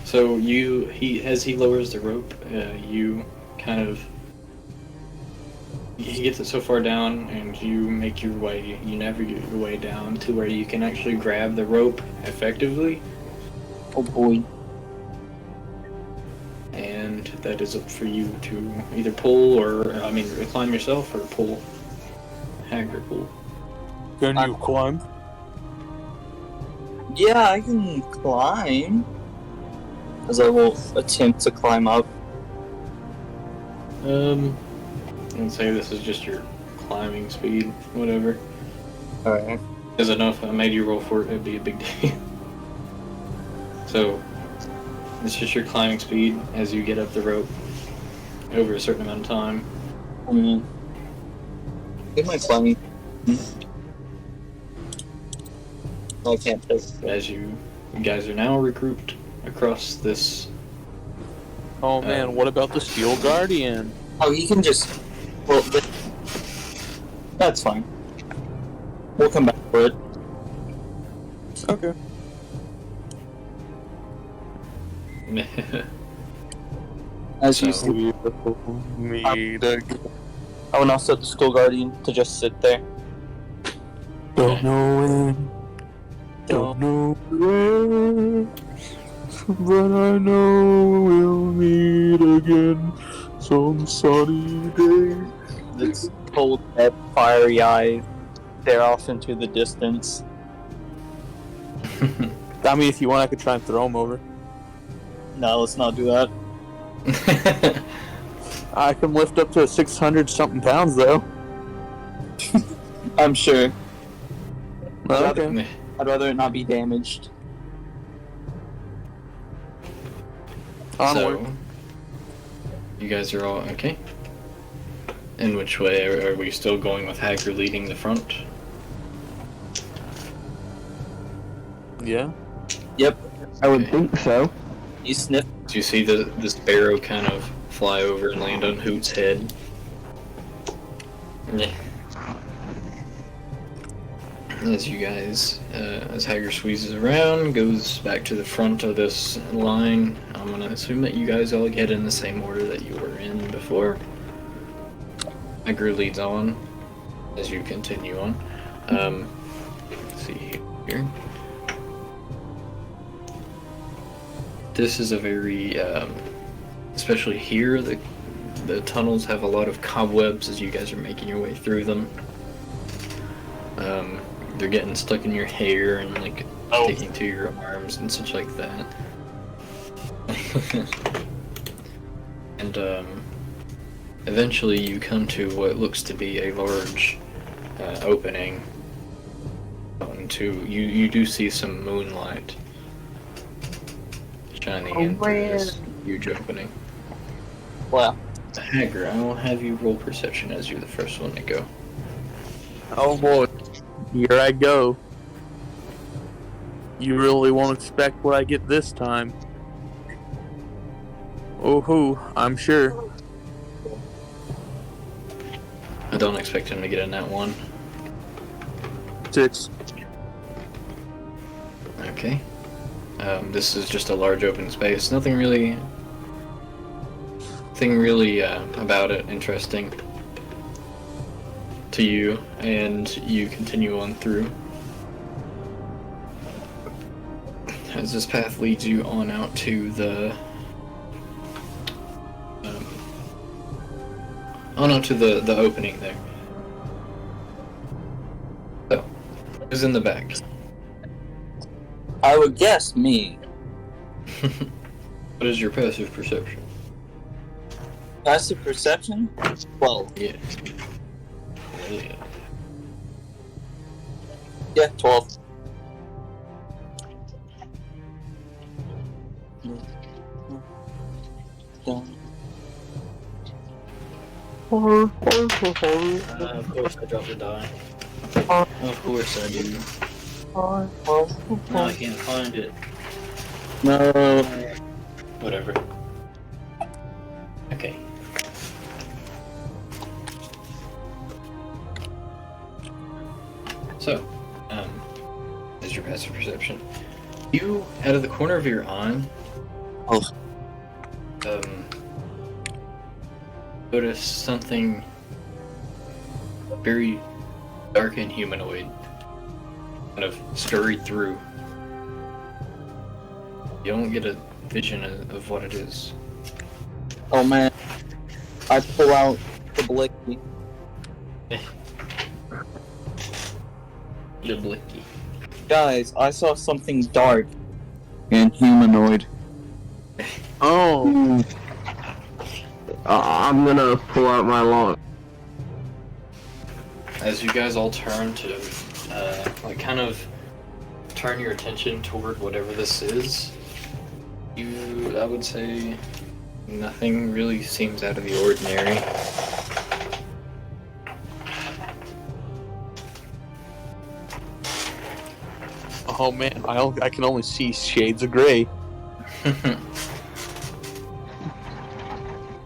Speaker 1: So as he lowers the rope, you kind of, he gets it so far down, and you navigate your way down to where you can actually grab the rope effectively,
Speaker 4: Oh boy.
Speaker 1: and that is up for you to either pull climb yourself or pull. Hager pull.
Speaker 2: Can you climb?
Speaker 4: Yeah, I can climb. As I will attempt to climb up.
Speaker 1: Let's say this is just your climbing speed, whatever.
Speaker 4: Alright.
Speaker 1: Because enough, I made you roll for it, it'd be a big deal. So, it's just your climbing speed as you get up the rope over a certain amount of time.
Speaker 4: I mean, get my climbing. I can't take it.
Speaker 1: As you guys are now regrouped across this.
Speaker 2: Oh man, what about the Steel Guardian?
Speaker 4: Oh, you can just. Well, that's fine. We'll come back for it.
Speaker 2: Okay.
Speaker 4: As you
Speaker 1: So-
Speaker 4: see,
Speaker 2: Meet again.
Speaker 4: I will now set the Skull Guardian to just sit there.
Speaker 2: Don't know when, don't know where, but I know we'll meet again some sunny day.
Speaker 4: This cold, fiery eye stare off into the distance.
Speaker 2: I mean, if you want, I could try and throw him over.
Speaker 4: No, let's not do that.
Speaker 2: I can lift up to 600 something pounds, though.
Speaker 4: I'm sure.
Speaker 2: Okay.
Speaker 4: I'd rather it not be damaged.
Speaker 2: Onward.
Speaker 1: So, you guys are all okay? In which way? Are we still going with Hacker leading the front?
Speaker 2: Yeah.
Speaker 4: Yep.
Speaker 3: I would
Speaker 1: Okay.
Speaker 3: think so.
Speaker 4: You sniff.
Speaker 1: Do you see this barrow kind of fly over and land on Hoot's head? Yeah. As you guys, as Hager squeezes around, goes back to the front of this line, I'm gonna assume that you guys all get in the same order that you were in before. Hager leads on as you continue on. Let's see here. This is a very, especially here, the tunnels have a lot of cobwebs as you guys are making your way through them. They're getting stuck in your hair and like sticking to your arms and such like that. And eventually you come to what looks to be a large opening. You do see some moonlight shining into this huge opening.
Speaker 4: Wow.
Speaker 1: Hager, I will have you roll perception as you're the first one to go.
Speaker 2: Oh boy. Here I go. You really won't expect what I get this time. Oh hoo, I'm sure.
Speaker 1: I don't expect him to get in that one.
Speaker 2: 6.
Speaker 1: Okay. This is just a large open space. Nothing really about it interesting to you, and you continue on through. As this path leads you on out to the the opening there. So, who's in the back?
Speaker 4: I would guess me.
Speaker 1: What is your passive perception?
Speaker 4: Passive perception? 12.
Speaker 1: Yeah. Yeah.
Speaker 4: Yeah, 12.
Speaker 1: Of course I dropped a die. Of course I do. Now I can't find it.
Speaker 4: No.
Speaker 1: Whatever. Okay. So, is your passive perception. You, out of the corner of your eye, notice something very dark and humanoid kind of scurried through. You don't get a vision of what it is.
Speaker 4: Oh man. I pull out the blicky.
Speaker 1: The blicky.
Speaker 4: Guys, I saw something dark and humanoid.
Speaker 2: Oh,
Speaker 3: I'm gonna pull out my long.
Speaker 1: As you guys all turn to, like, kind of turn your attention toward whatever this is, I would say, nothing really seems out of the ordinary.
Speaker 2: oh man, I can only see shades of gray.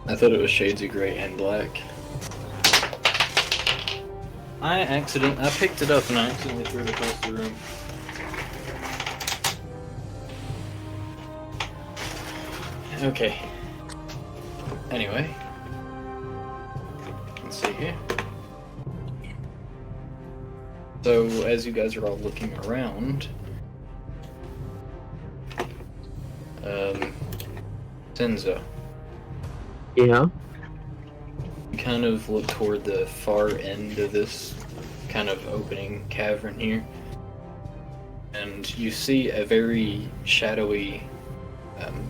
Speaker 1: I thought it was shades of gray and black. I picked it up and I accidentally threw it across the room. Okay. Anyway. Let's see here. So, as you guys are all looking around, Senzo,
Speaker 3: Yeah.
Speaker 1: you kind of look toward the far end of this kind of opening cavern here, and you see a very shadowy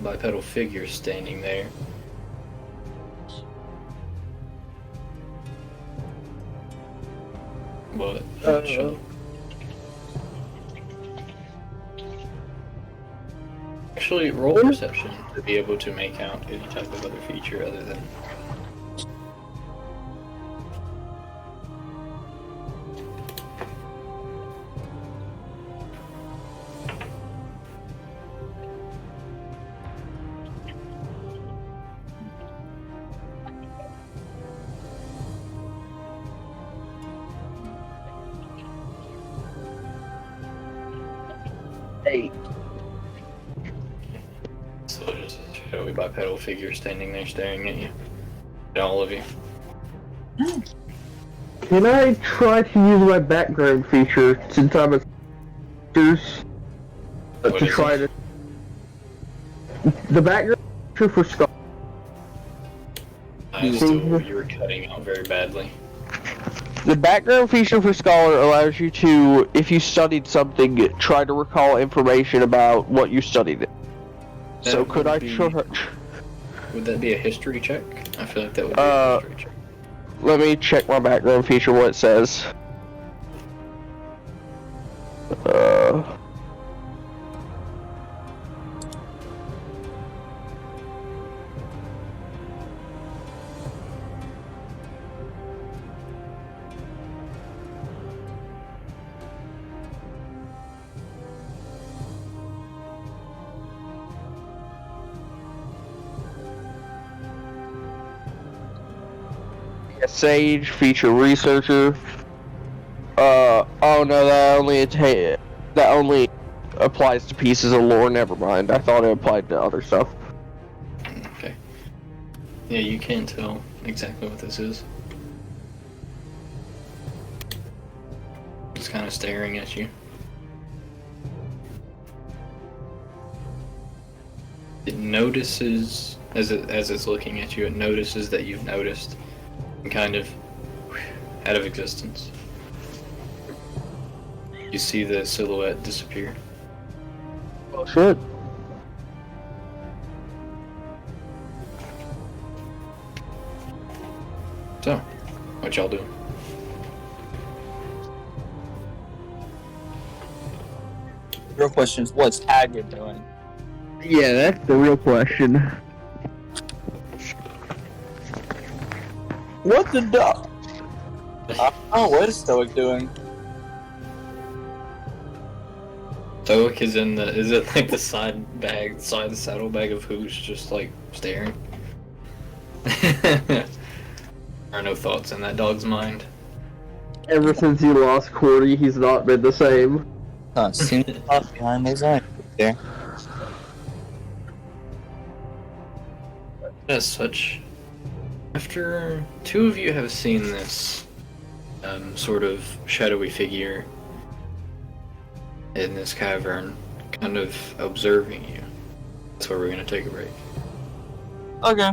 Speaker 1: bipedal figure standing there. What? Actually, roll perception to be able to make out any type of other feature other than.
Speaker 3: Hey.
Speaker 1: So just a shadowy bipedal figure standing there staring at you. At all of you.
Speaker 3: Can I try to use my background feature since I'm a
Speaker 1: What
Speaker 3: to
Speaker 1: is
Speaker 3: try
Speaker 1: it?
Speaker 3: to the background feature for Skull?
Speaker 1: I still, you were cutting out very badly.
Speaker 3: The background feature for Scholar allows you to, if you studied something, try to recall information about what you studied. So
Speaker 1: That
Speaker 3: could I
Speaker 1: would be-
Speaker 3: try?
Speaker 1: Would that be a history check? I feel like that would be a history check.
Speaker 3: Let me check my background feature, what it says. Sage, feature researcher. Oh no, that only applies to pieces of lore. Never mind. I thought it applied to other stuff.
Speaker 1: Okay. Yeah, you can't tell exactly what this is. It's kind of staring at you. It notices, as it's looking at you, it notices that you've noticed, and kind of out of existence. You see the silhouette disappear.
Speaker 3: Oh shit.
Speaker 1: So, what y'all doing?
Speaker 4: Real question is, what's Haggard doing?
Speaker 3: Yeah, that's the real question.
Speaker 4: What the duck? What is Stoic doing?
Speaker 1: Stoic is in the, is it like the side saddlebag of who's just like staring? There are no thoughts in that dog's mind.
Speaker 3: Ever since he lost Cordy, he's not been the same.
Speaker 4: Seems off behind those eyes there.
Speaker 1: As such, after two of you have seen this sort of shadowy figure in this cavern, kind of observing you, that's where we're going to take a break.
Speaker 4: Okay.